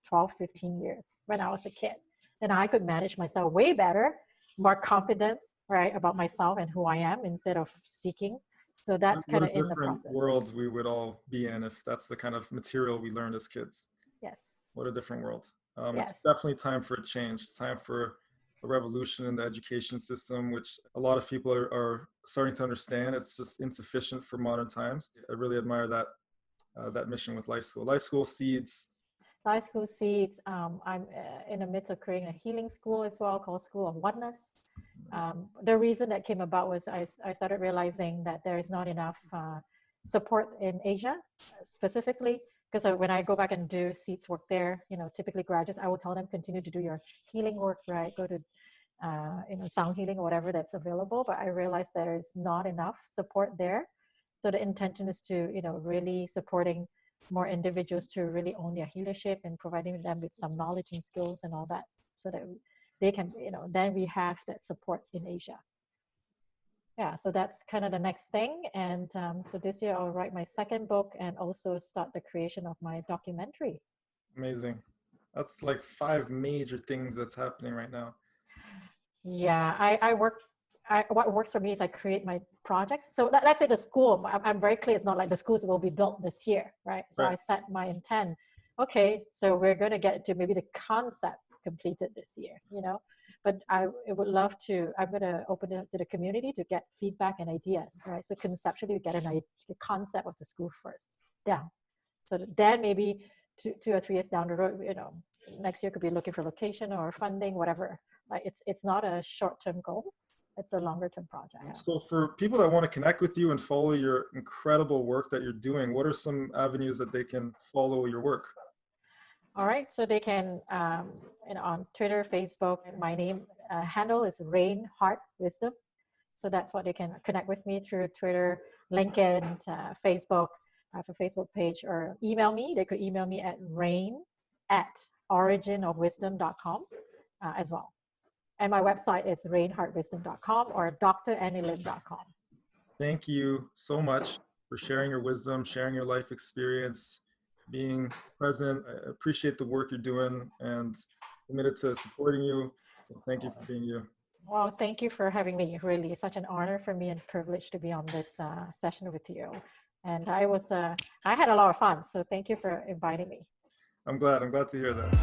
12, 15 years when I was a kid. Then I could manage myself way better, more confident, right, about myself and who I am instead of seeking. So that's What kind a of in the different process. world we would all be in if that's the kind of material we learned as kids. Yes. What a different world. Yes. It's definitely time for a change. It's time for a revolution in the education system, which a lot of people are starting to understand. It's just insufficient for modern times. I really admire that mission with Life School. Life School seeds. Life School Seeds. I'm in the midst of creating a healing school as well called School of Oneness. The reason that came about was I started realizing that there is not enough support in Asia, specifically because when I go back and do Seeds work there, typically graduates, I will tell them continue to do your healing work, right? Go to sound healing or whatever that's available. But I realized there is not enough support there. So the intention is to really supporting more individuals to really own their healership and providing them with some knowledge and skills and all that, so that they can, then we have that support in Asia. Yeah, so that's kind of the next thing. And so this year I'll write my second book and also start the creation of my documentary. Amazing. That's like 5 major things that's happening right now. Yeah, what works for me is I create my projects. So let's say the school, I'm very clear, it's not like the schools will be built this year, right? So Right. I set my intent. Okay, so we're going to get to maybe the concept completed this year, but I would love to, I'm going to open it up to the community to get feedback and ideas, right? So conceptually, we get a concept of the school first down. So then maybe 2 or 3 years down the road, next year could be looking for location or funding, whatever. Like it's not a short-term goal. It's a longer-term project. So for people that want to connect with you and follow your incredible work that you're doing, what are some avenues that they can follow your work? All right, so they can, on Twitter, Facebook, my name handle is Rain Heart Wisdom. So that's what they can connect with me through Twitter, LinkedIn, Facebook. I have a Facebook page, or email me. They could email me at rain@originofwisdom.com as well. And my website is rainheartwisdom.com or drannielim.com. Thank you so much for sharing your wisdom, sharing your life experience, being present. I appreciate the work you're doing and committed to supporting you. So thank you for being you. Well, thank you for having me. Really, it's such an honor for me and privilege to be on this session with you. And I had a lot of fun. So thank you for inviting me. I'm glad to hear that.